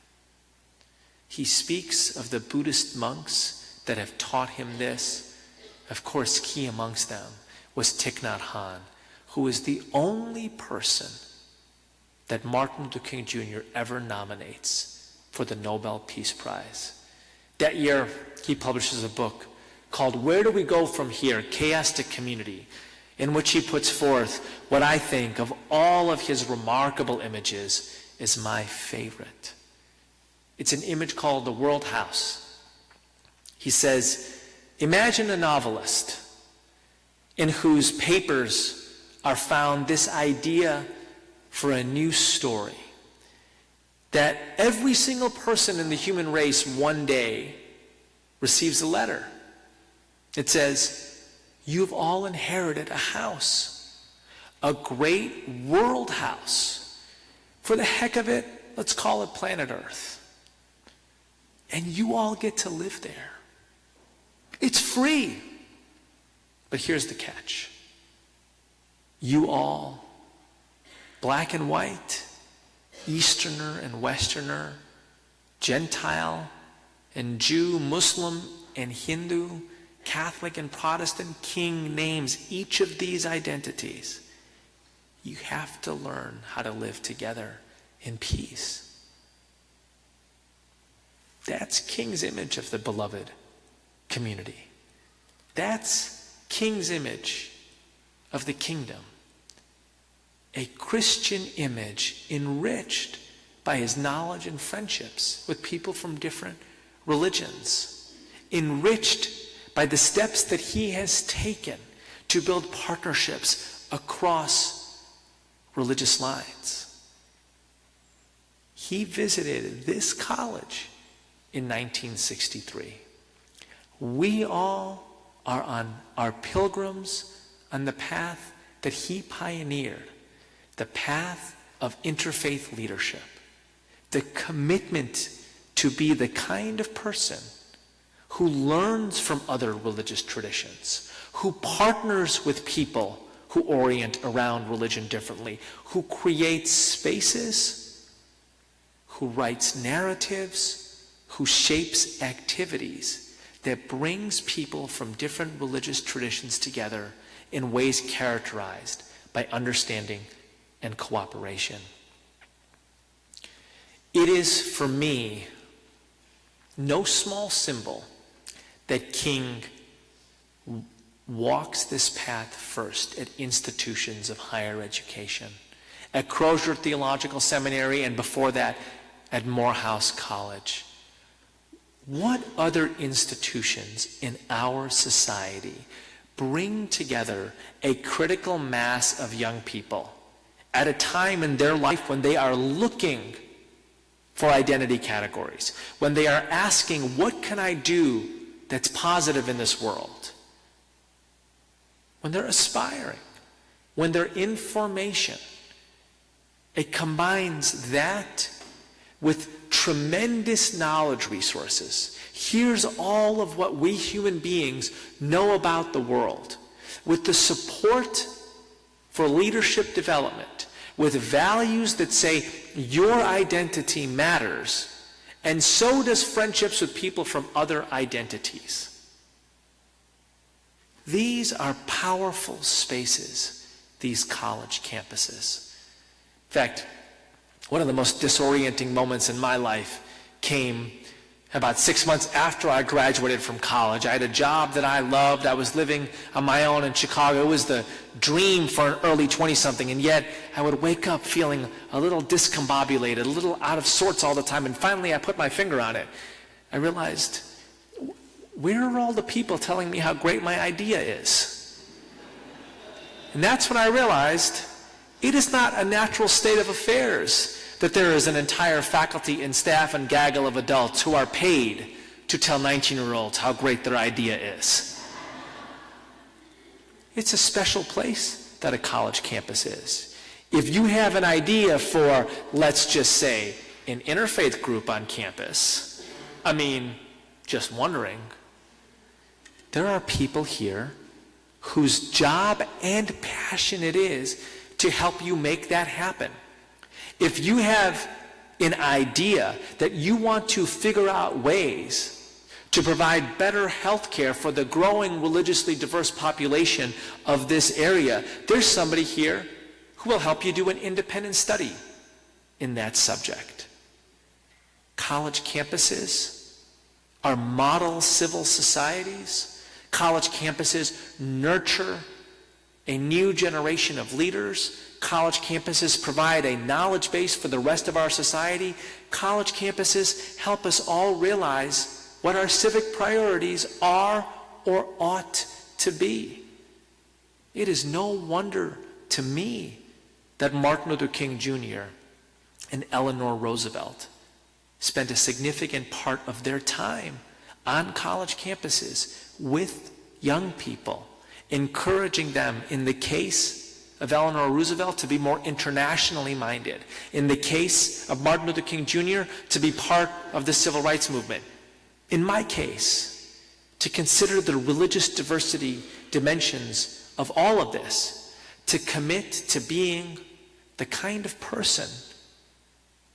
He speaks of the Buddhist monks that have taught him this. Of course, key amongst them was Thich Nhat Hanh, who is the only person that Martin Luther King Jr. ever nominates for the Nobel Peace Prize. That year, he publishes a book called Where Do We Go From Here? Chaos to Community, in which he puts forth what I think of all of his remarkable images is my favorite. It's an image called the World House. He says, imagine a novelist in whose papers are found this idea for a new story, that every single person in the human race one day receives a letter. It says, you've all inherited a house, a great world house. For the heck of it, let's call it planet Earth. And you all get to live there. It's free. But here's the catch. You all, black and white, Easterner and Westerner, Gentile and Jew, Muslim and Hindu, Catholic and Protestant, King names each of these identities. You have to learn how to live together in peace. That's King's image of the beloved community. That's King's image of the kingdom. a Christian image enriched by his knowledge and friendships with people from different religions, enriched by the steps that he has taken to build partnerships across religious lines. He visited this college in 1963. We all are on our pilgrims on the path that he pioneered, the path of interfaith leadership, the commitment to be the kind of person who learns from other religious traditions, who partners with people who orient around religion differently, who creates spaces, who writes narratives, who shapes activities that brings people from different religious traditions together in ways characterized by understanding and cooperation. It is, for me, no small symbol that King walks this path first at institutions of higher education, at Crozier Theological Seminary, and before that at Morehouse College. What other institutions in our society bring together a critical mass of young people at a time in their life when they are looking for identity categories, when they are asking, what can I do that's positive in this world? When they're aspiring, when they're in formation, it combines that with tremendous knowledge resources. Here's all of what we human beings know about the world, with the support for leadership development, with values that say your identity matters, and so does friendships with people from other identities. These are powerful spaces, these college campuses. In fact, one of the most disorienting moments in my life came about 6 months after I graduated from college. I had a job that I loved. I was living on my own in Chicago. It was the dream for an early 20-something, and yet I would wake up feeling a little discombobulated, a little out of sorts all the time, and finally I put my finger on it. I realized, where are all the people telling me how great my idea is? And that's when I realized it is not a natural state of affairs that there is an entire faculty and staff and gaggle of adults who are paid to tell 19-year-olds how great their idea is. It's a special place that a college campus is. If you have an idea for, let's just say, an interfaith group on campus, just wondering, there are people here whose job and passion it is to help you make that happen. If you have an idea that you want to figure out ways to provide better health care for the growing religiously diverse population of this area, there's somebody here who will help you do an independent study in that subject. College campuses are model civil societies. College campuses nurture a new generation of leaders. College campuses provide a knowledge base for the rest of our society. College campuses help us all realize what our civic priorities are or ought to be. It is no wonder to me that Martin Luther King Jr. and Eleanor Roosevelt spent a significant part of their time on college campuses with young people, encouraging them, in the case of Eleanor Roosevelt, to be more internationally minded. In the case of Martin Luther King Jr., to be part of the civil rights movement. In my case, to consider the religious diversity dimensions of all of this, to commit to being the kind of person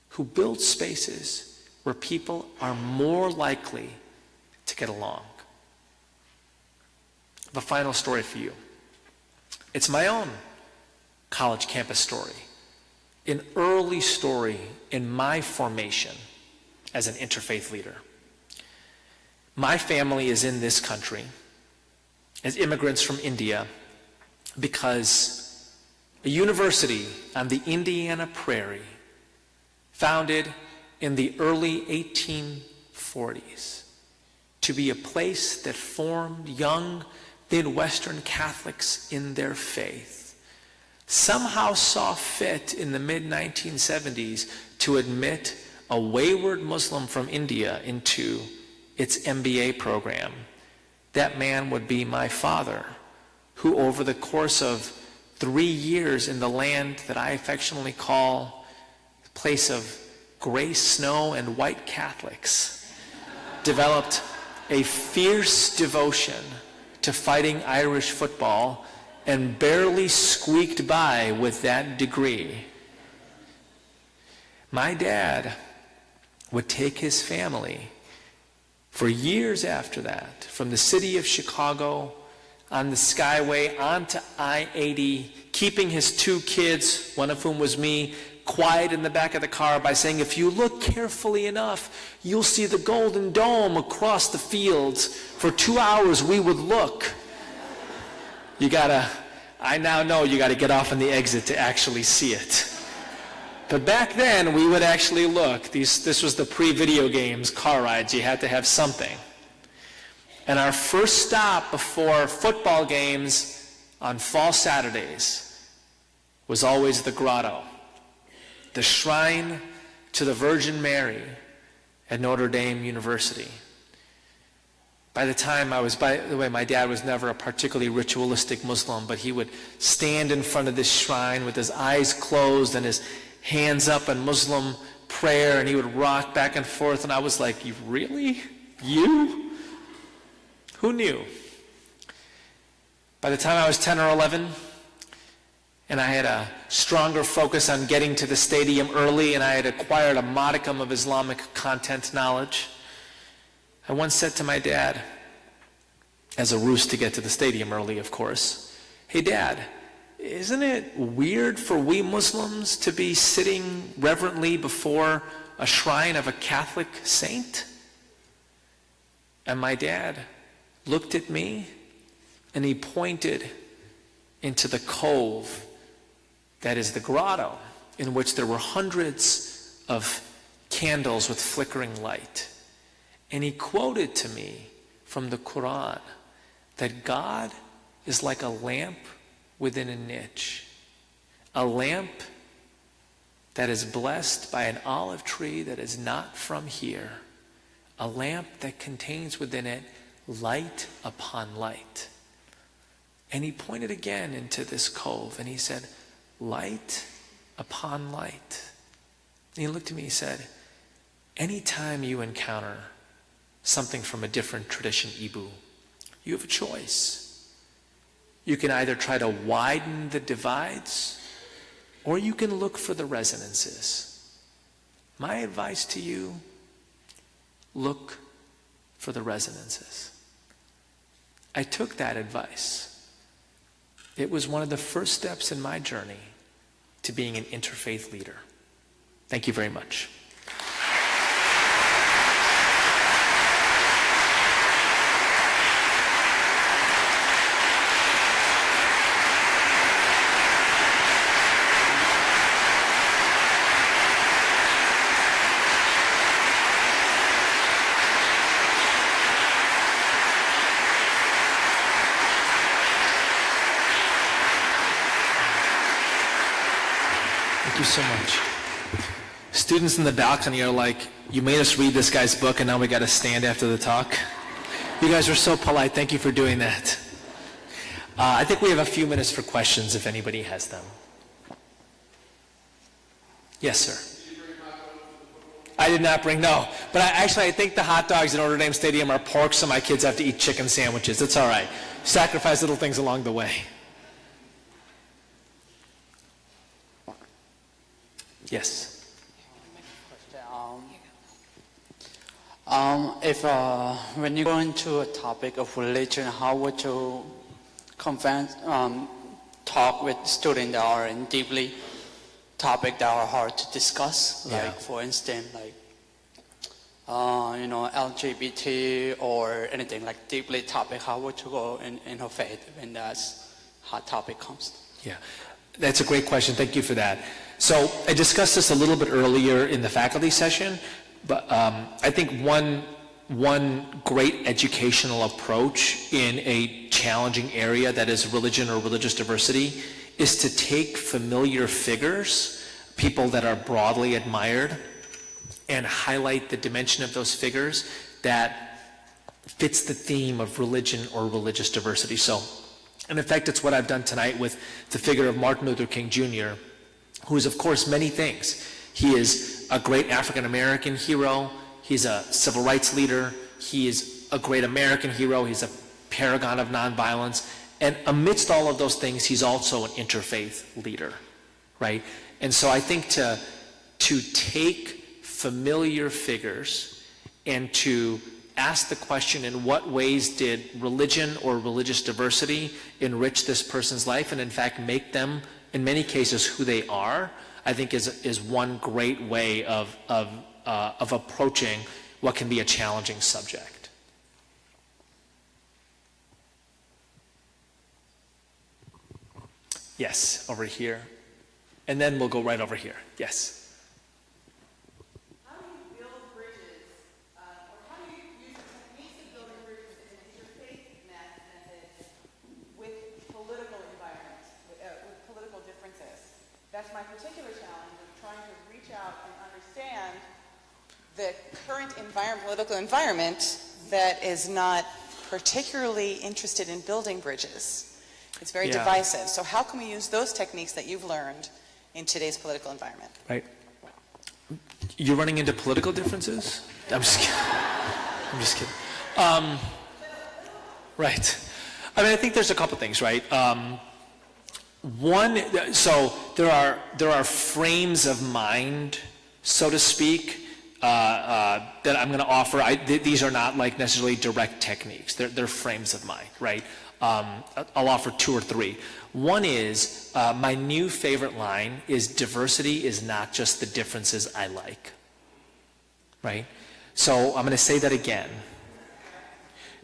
who builds spaces where people are more likely to get along. I have a final story for you. It's my own college campus story, an early story in my formation as an interfaith leader. My family is in this country as immigrants from India because a university on the Indiana prairie, founded in the early 1840s, to be a place that formed young Midwestern Catholics in their faith, somehow saw fit in the mid-1970s to admit a wayward Muslim from India into its MBA program. That man would be my father, who over the course of 3 years in the land that I affectionately call the place of gray snow and white Catholics, developed a fierce devotion to fighting Irish football and barely squeaked by with that degree. My dad would take his family for years after that, from the city of Chicago on the Skyway onto I-80, keeping his 2 kids, one of whom was me, quiet in the back of the car by saying, if you look carefully enough, you'll see the Golden Dome across the fields. For 2 hours we would look. I now know you gotta get off on the exit to actually see it. But back then, we would actually look. This was the pre-video games, car rides. You had to have something. And our first stop before football games on fall Saturdays was always the grotto, the shrine to the Virgin Mary at Notre Dame University. By the way, my dad was never a particularly ritualistic Muslim, but he would stand in front of this shrine with his eyes closed and his hands up in Muslim prayer, and he would rock back and forth, and I was like, you really? You? Who knew? By the time I was 10 or 11, and I had a stronger focus on getting to the stadium early, and I had acquired a modicum of Islamic content knowledge, I once said to my dad, as a ruse to get to the stadium early, of course, hey, Dad, isn't it weird for we Muslims to be sitting reverently before a shrine of a Catholic saint? And my dad looked at me and he pointed into the cove that is the grotto, in which there were hundreds of candles with flickering light. And he quoted to me from the Quran that God is like a lamp within a niche, a lamp that is blessed by an olive tree that is not from here, a lamp that contains within it light upon light. And he pointed again into this cove and he said, light upon light. And he looked at me and he said, anytime you encounter something from a different tradition, Eboo, you have a choice. You can either try to widen the divides, or you can look for the resonances. My advice to you, look for the resonances. I took that advice. It was one of the first steps in my journey to being an interfaith leader. Thank you very much. Thank you so much. Students in the balcony are like, you made us read this guy's book and now we got to stand after the talk. You guys were so polite. Thank you for doing that. I think we have a few minutes for questions if anybody has them. Yes, sir. I did not bring, no. But I think the hot dogs at Notre Dame Stadium are pork, so my kids have to eat chicken sandwiches. It's all right. Sacrifice little things along the way. Yes. If when you go into a topic of religion, how would you talk with students that are in deeply topic that are hard to discuss? Yeah. Like, for instance, like LGBT or anything like deeply topic. How would you go in her faith when that hot topic comes? Yeah. That's a great question. Thank you for that. So I discussed this a little bit earlier in the faculty session, but I think one great educational approach in a challenging area that is religion or religious diversity is to take familiar figures, people that are broadly admired, and highlight the dimension of those figures that fits the theme of religion or religious diversity. So, in effect, it's what I've done tonight with the figure of Martin Luther King Jr., who is, of course, many things. He is a great African-American hero. He's a civil rights leader. He is a great American hero. He's a paragon of nonviolence. And amidst all of those things, he's also an interfaith leader, right? And so I think to take familiar figures and to ask the question, in what ways did religion or religious diversity enrich this person's life and in fact make them, in many cases, who they are, I think is one great way of approaching what can be a challenging subject. Yes, over here. And then we'll go right over here. Yes. That's my particular challenge of trying to reach out and understand the current political environment that is not particularly interested in building bridges. It's very divisive. So how can we use those techniques that you've learned in today's political environment? Right. You're running into political differences? I'm just kidding. I'm just kidding. Right. I mean, I think there's a couple things, right? One, so there are frames of mind, so to speak, that I'm going to offer. These are not like necessarily direct techniques. They're frames of mind, right? I'll offer two or three. One is, my new favorite line is, diversity is not just the differences I like, right? So I'm going to say that again.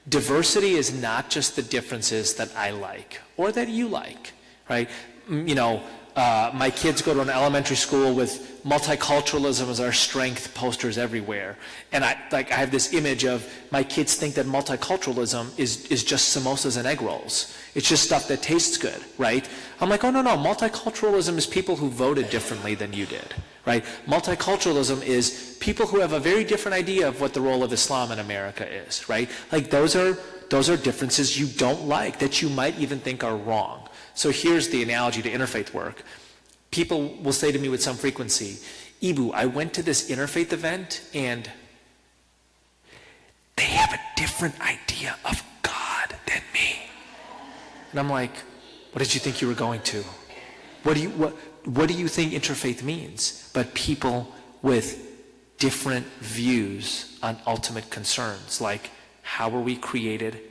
Diversity is not just the differences that I like or that you like. Right? You know, my kids go to an elementary school with multiculturalism as our strength posters everywhere. And I have this image of my kids think that multiculturalism is just samosas and egg rolls. It's just stuff that tastes good, right? I'm like, oh, no, multiculturalism is people who voted differently than you did, right? Multiculturalism is people who have a very different idea of what the role of Islam in America is, right? Like those are differences you don't like, that you might even think are wrong. So here's the analogy to interfaith work. People will say to me with some frequency, Eboo, I went to this interfaith event and they have a different idea of God than me. And I'm like, what did you think you were going to? What do you think interfaith means? But people with different views on ultimate concerns, like how were we created?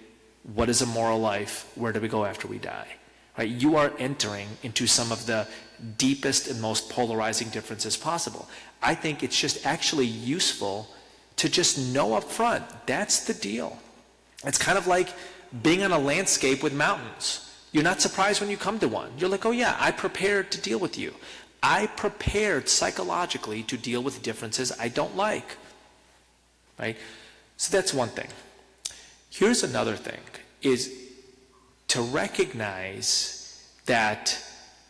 What is a moral life? Where do we go after we die? Right? You are entering into some of the deepest and most polarizing differences possible. I think it's just actually useful to just know up front, that's the deal. It's kind of like being on a landscape with mountains. You're not surprised when you come to one. You're like, oh yeah, I prepared to deal with you. I prepared psychologically to deal with differences I don't like. Right? So that's one thing. Here's another thing, is to recognize that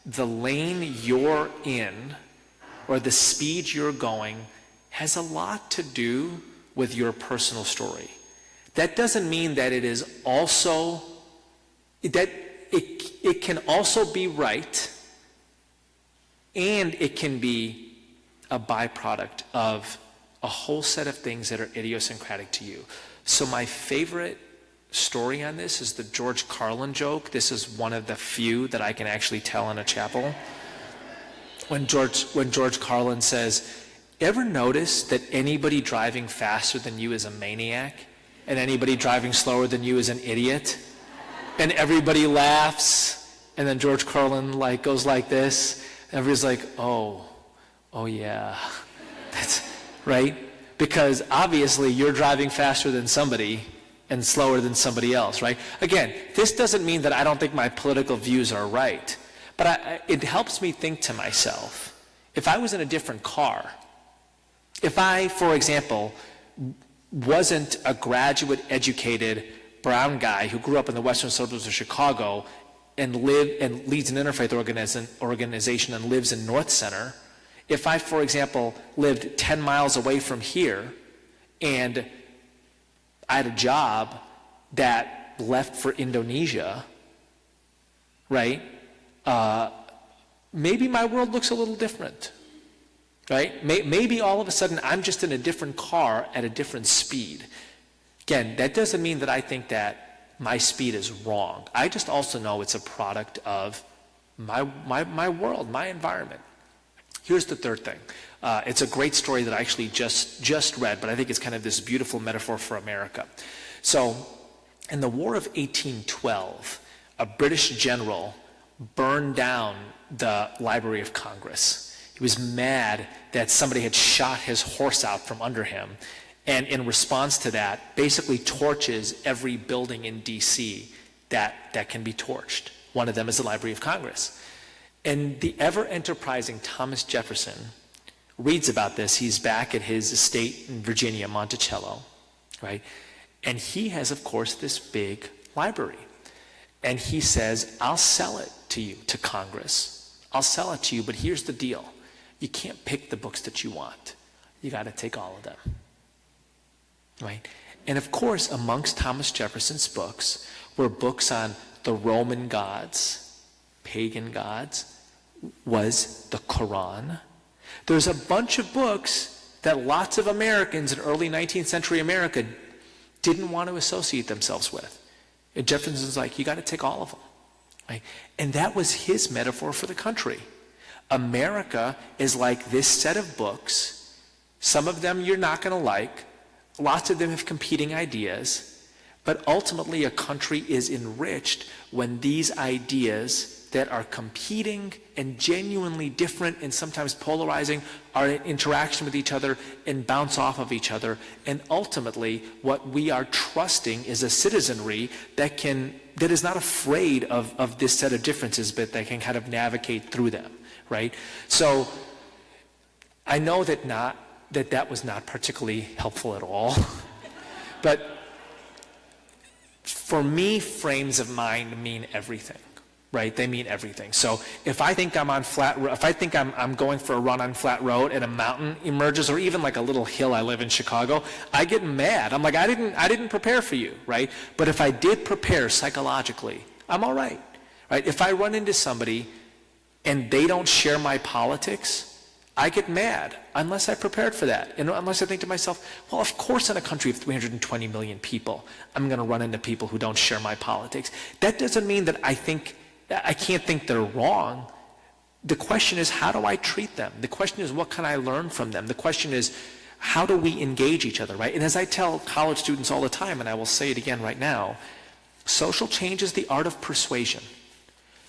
the lane you're in or the speed you're going has a lot to do with your personal story. That doesn't mean that it is also, that it can also be right, and it can be a byproduct of a whole set of things that are idiosyncratic to you. So my favorite story on this is the George Carlin joke. This is one of the few that I can actually tell in a chapel. When George Carlin says, ever notice that anybody driving faster than you is a maniac and anybody driving slower than you is an idiot? And everybody laughs, and then George Carlin goes like this. Everybody's like, oh yeah. That's right? Because obviously you're driving faster than somebody and slower than somebody else, right? Again, this doesn't mean that I don't think my political views are right, But it helps me think to myself, if I was in a different car, if I, for example, wasn't a graduate educated brown guy who grew up in the western suburbs of Chicago and leads an interfaith organization and lives in North Center, if I, for example, lived 10 miles away from here and I had a job that left for Indonesia, right? Maybe my world looks a little different, right? Maybe all of a sudden I'm just in a different car at a different speed. Again, that doesn't mean that I think that my speed is wrong. I just also know it's a product of my world, my environment. Here's the third thing. It's a great story that I actually just read, but I think it's kind of this beautiful metaphor for America. So, in the War of 1812, a British general burned down the Library of Congress. He was mad that somebody had shot his horse out from under him, and in response to that, basically torches every building in D.C. that can be torched. One of them is the Library of Congress. And the ever-enterprising Thomas Jefferson reads about this. He's back at his estate in Virginia, Monticello, right? And he has, of course, this big library. And he says, I'll sell it to you, to Congress. I'll sell it to you, but here's the deal. You can't pick the books that you want. You got to take all of them, right? And of course, amongst Thomas Jefferson's books were books on the Roman gods, pagan gods, was the Quran. There's a bunch of books that lots of Americans in early 19th century America didn't want to associate themselves with. And Jefferson's like, you got to take all of them. Right? And that was his metaphor for the country. America is like this set of books. Some of them you're not going to like. Lots of them have competing ideas. But ultimately, a country is enriched when these ideas that are competing and genuinely different and sometimes polarizing are in interaction with each other and bounce off of each other. And ultimately, what we are trusting is a citizenry that is not afraid of this set of differences, but that can kind of navigate through them, right? So I know that was not particularly helpful at all, but for me, frames of mind mean everything. Right, they mean everything. So if I think I'm on if I think I'm going for a run on flat road and a mountain emerges, or even like a little hill, I live in Chicago, I get mad. I'm like, I didn't prepare for you, right? But if I did prepare psychologically, I'm all right, right? If I run into somebody and they don't share my politics, I get mad unless I prepared for that. And unless I think to myself, well, of course in a country of 320 million people, I'm going to run into people who don't share my politics. That doesn't mean that I can't think they're wrong. The question is, how do I treat them? The question is, what can I learn from them? The question is, how do we engage each other, right? And as I tell college students all the time, and I will say it again right now, social change is the art of persuasion.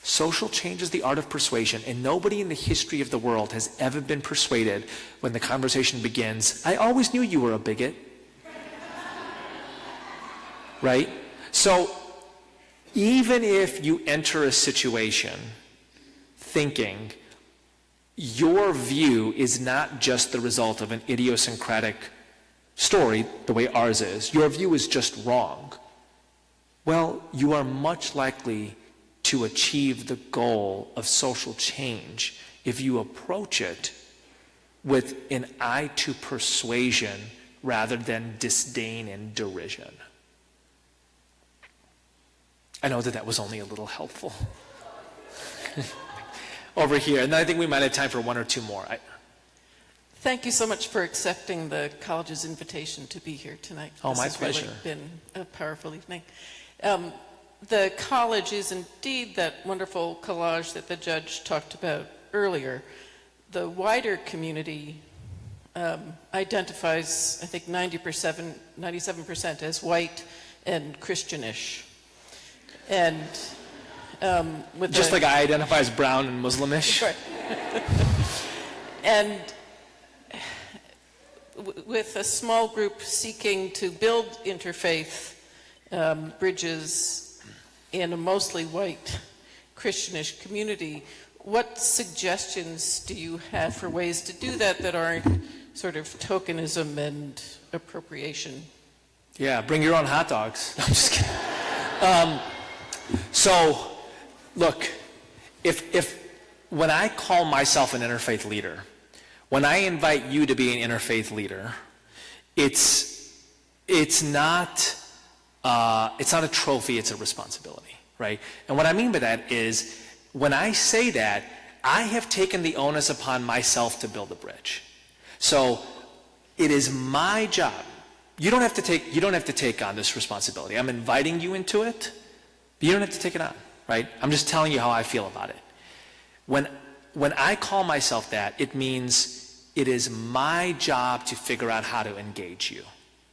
Social change is the art of persuasion, and nobody in the history of the world has ever been persuaded when the conversation begins, I always knew you were a bigot. Right? So, even if you enter a situation thinking your view is not just the result of an idiosyncratic story, the way ours is, your view is just wrong, well, you are much likely to achieve the goal of social change if you approach it with an eye to persuasion rather than disdain and derision. I know that was only a little helpful. Over here, and I think we might have time for one or two more. Thank you so much for accepting the college's invitation to be here tonight. Oh, my pleasure. pleasure. This has really been a powerful evening. The college is indeed that wonderful collage that the judge talked about earlier. The wider community identifies, I think, 97% as white and Christianish. And with just like I identify as brown and Muslimish. Right. And with a small group seeking to build interfaith bridges in a mostly white Christianish community. What suggestions do you have for ways to do that that aren't sort of tokenism and appropriation? Yeah, bring your own hot dogs. No, I'm just kidding. So, look, if when I call myself an interfaith leader, when I invite you to be an interfaith leader, it's not a trophy, it's a responsibility, right? And what I mean by that is, when I say that, I have taken the onus upon myself to build a bridge. So it is my job. You don't have to take on this responsibility. I'm inviting you into it, but you don't have to take it on, right? I'm just telling you how I feel about it. When I call myself that, it means it is my job to figure out how to engage you.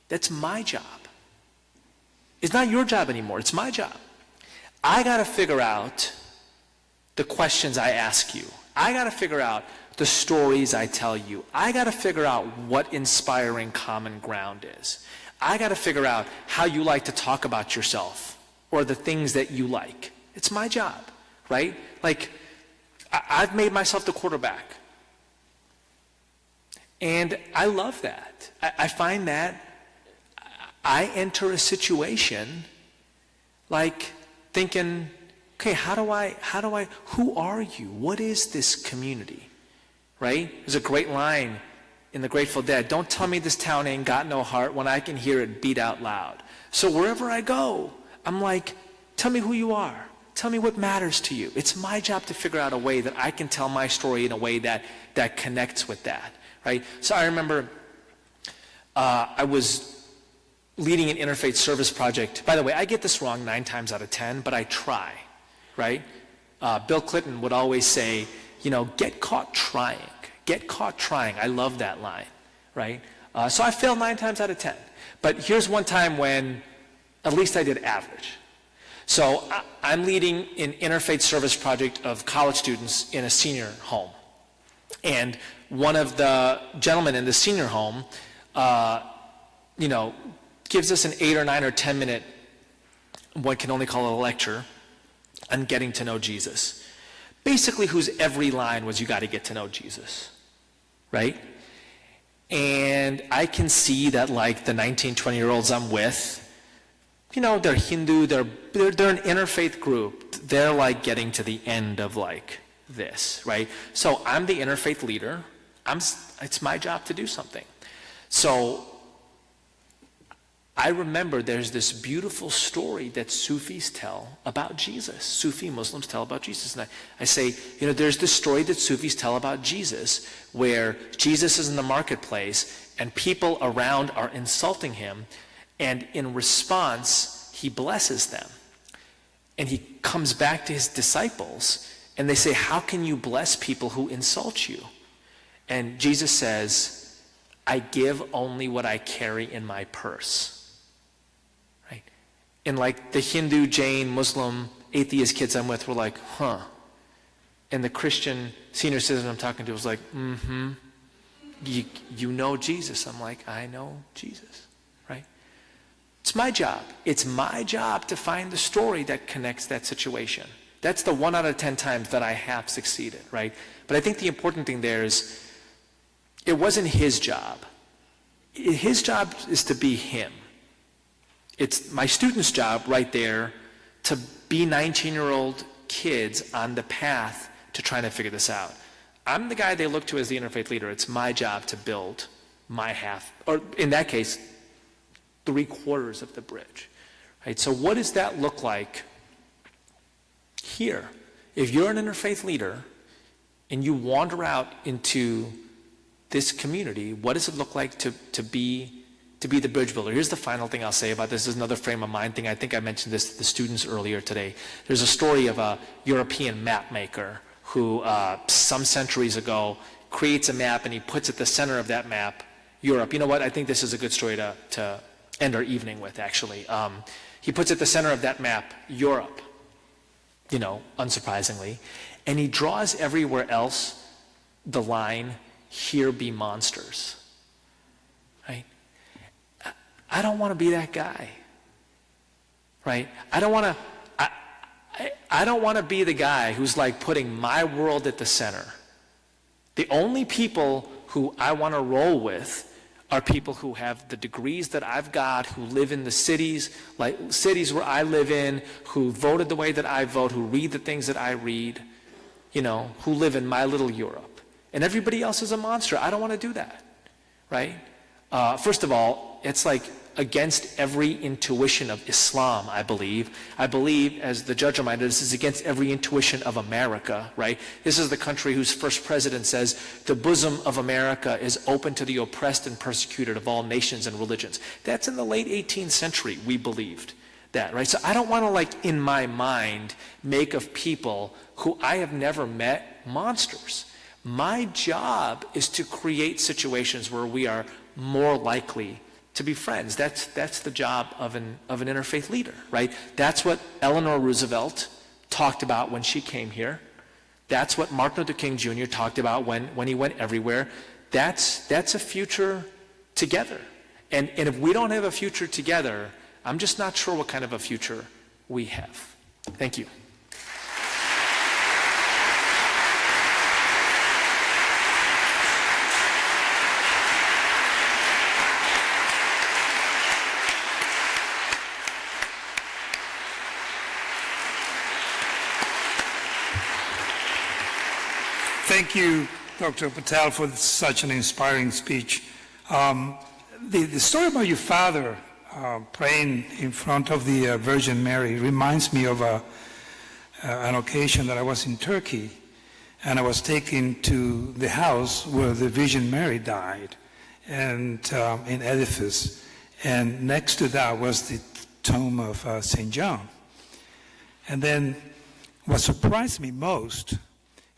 That's my job. It's not your job anymore. It's my job. I got to figure out the questions I ask you. I got to figure out the stories I tell you. I got to figure out what inspiring common ground is. I got to figure out how you like to talk about yourself or the things that you like. It's my job, right? Like, I've made myself the quarterback. And I love that. I find that I enter a situation like thinking, okay, who are you? What is this community? Right? There's a great line in the Grateful Dead. Don't tell me this town ain't got no heart when I can hear it beat out loud. So wherever I go, I'm like, tell me who you are. Tell me what matters to you. It's my job to figure out a way that I can tell my story in a way that connects with that. Right? So I remember I was leading an interfaith service project. By the way, I get this wrong 9 times out of 10, but I try. Right? Bill Clinton would always say, get caught trying. Get caught trying. I love that line, right? So I failed 9 times out of 10. But here's one time when at least I did average. So I'm leading an interfaith service project of college students in a senior home. And one of the gentlemen in the senior home, gives us an 8 or 9 or 10 minute, one can only call it a lecture, on getting to know Jesus. Basically, whose every line was, you got to get to know Jesus, right? And I can see that, like, the 19, 20-year-olds I'm with, they're Hindu, they're an interfaith group. They're, like, getting to the end of, like, this, right? So I'm the interfaith leader. It's my job to do something. So I remember there's this beautiful story that Sufis tell about Jesus. Sufi Muslims tell about Jesus. And I say, there's this story that Sufis tell about Jesus where Jesus is in the marketplace and people around are insulting him. And in response, he blesses them. And he comes back to his disciples and they say, how can you bless people who insult you? And Jesus says, I give only what I carry in my purse. And like the Hindu, Jain, Muslim, atheist kids I'm with were like, huh. And the Christian senior citizen I'm talking to was like, mm-hmm. You know Jesus. I'm like, I know Jesus, right? It's my job. It's my job to find the story that connects that situation. That's the 1 out of 10 times that I have succeeded, right? But I think the important thing there is, it wasn't his job. His job is to be him. It's my student's job right there to be 19-year-old kids on the path to trying to figure this out. I'm the guy they look to as the interfaith leader. It's my job to build my half, or in that case, 3/4 of the bridge. Right? So what does that look like here? If you're an interfaith leader and you wander out into this community, what does it look like to be the bridge builder? Here's the final thing I'll say about this. This is another frame of mind thing. I think I mentioned this to the students earlier today. There's a story of a European map maker who, some centuries ago, creates a map and he puts at the center of that map Europe. You know what? I think this is a good story to end our evening with, actually. He puts at the center of that map Europe, unsurprisingly. And he draws everywhere else the line, here be monsters. Right? I don't want to be that guy, right? I don't want to, I don't want to be the guy who's like putting my world at the center. The only people who I want to roll with are people who have the degrees that I've got, who live in the cities, like cities where I live in, who voted the way that I vote, who read the things that I read, you know, who live in my little Europe. And everybody else is a monster. I don't want to do that, right? First of all, it's like against every intuition of Islam, I believe. I believe, as the judge reminded us, is against every intuition of America, right? This is the country whose first president says, the bosom of America is open to the oppressed and persecuted of all nations and religions. That's in the late 18th century, we believed that, right? So I don't want to, like, in my mind, make of people who I have never met monsters. My job is to create situations where we are more likely to be friends. That's the job of an interfaith leader, right? That's what Eleanor Roosevelt talked about when she came here. That's what Martin Luther King Jr. talked about when he went everywhere. That's a future together. And if we don't have a future together, I'm just not sure what kind of a future we have. Thank you. Thank you, Dr. Patel, for such an inspiring speech. The story about your father praying in front of the Virgin Mary reminds me of an occasion that I was in Turkey, and I was taken to the house where the Virgin Mary died, and in edifice, and next to that was the tomb of St. John. And then what surprised me most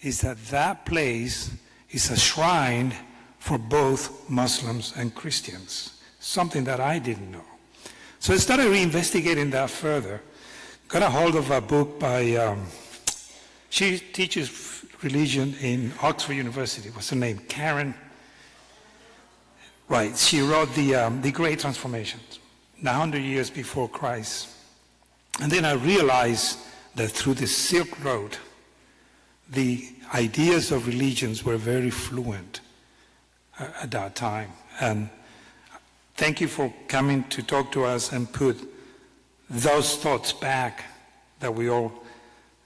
is that that place is a shrine for both Muslims and Christians, something that I didn't know. So I started reinvestigating that further. Got a hold of a book by, she teaches religion in Oxford University. What's her name? Karen. Right, she wrote the Great Transformations, 100 years before Christ. And then I realized that through the Silk Road, the ideas of religions were very fluent at that time. And thank you for coming to talk to us and put those thoughts back, that we all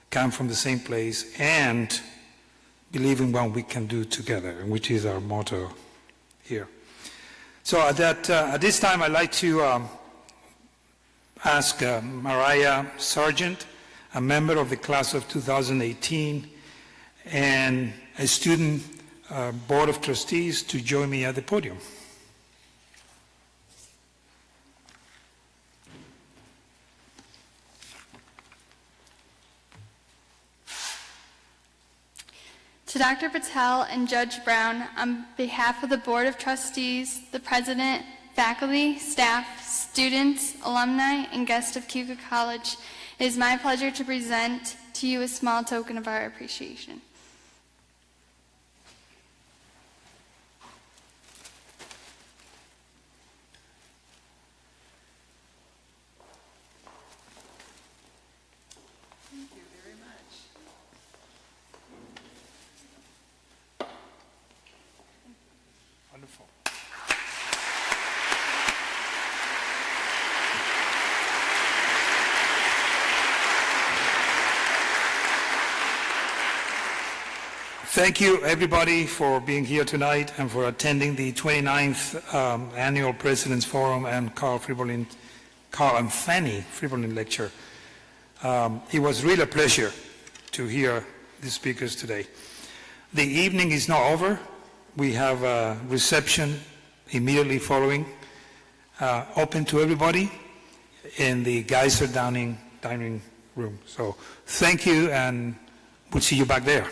come from the same place and believe in what we can do together, which is our motto here. So at this time, I'd like to ask Mariah Sargent, a member of the class of 2018, and a student board of trustees, to join me at the podium. To Dr. Patel and Judge Brown, on behalf of the Board of Trustees, the President, faculty, staff, students, alumni, and guests of Keuka College, it is my pleasure to present to you a small token of our appreciation. Wonderful. Thank you, everybody, for being here tonight and for attending the 29th Annual President's Forum and Carl and Fanny Fribolin Lecture. It was really a pleasure to hear the speakers today. The evening is not over. We have a reception immediately following, open to everybody in the Geyser dining room. So thank you, and we'll see you back there.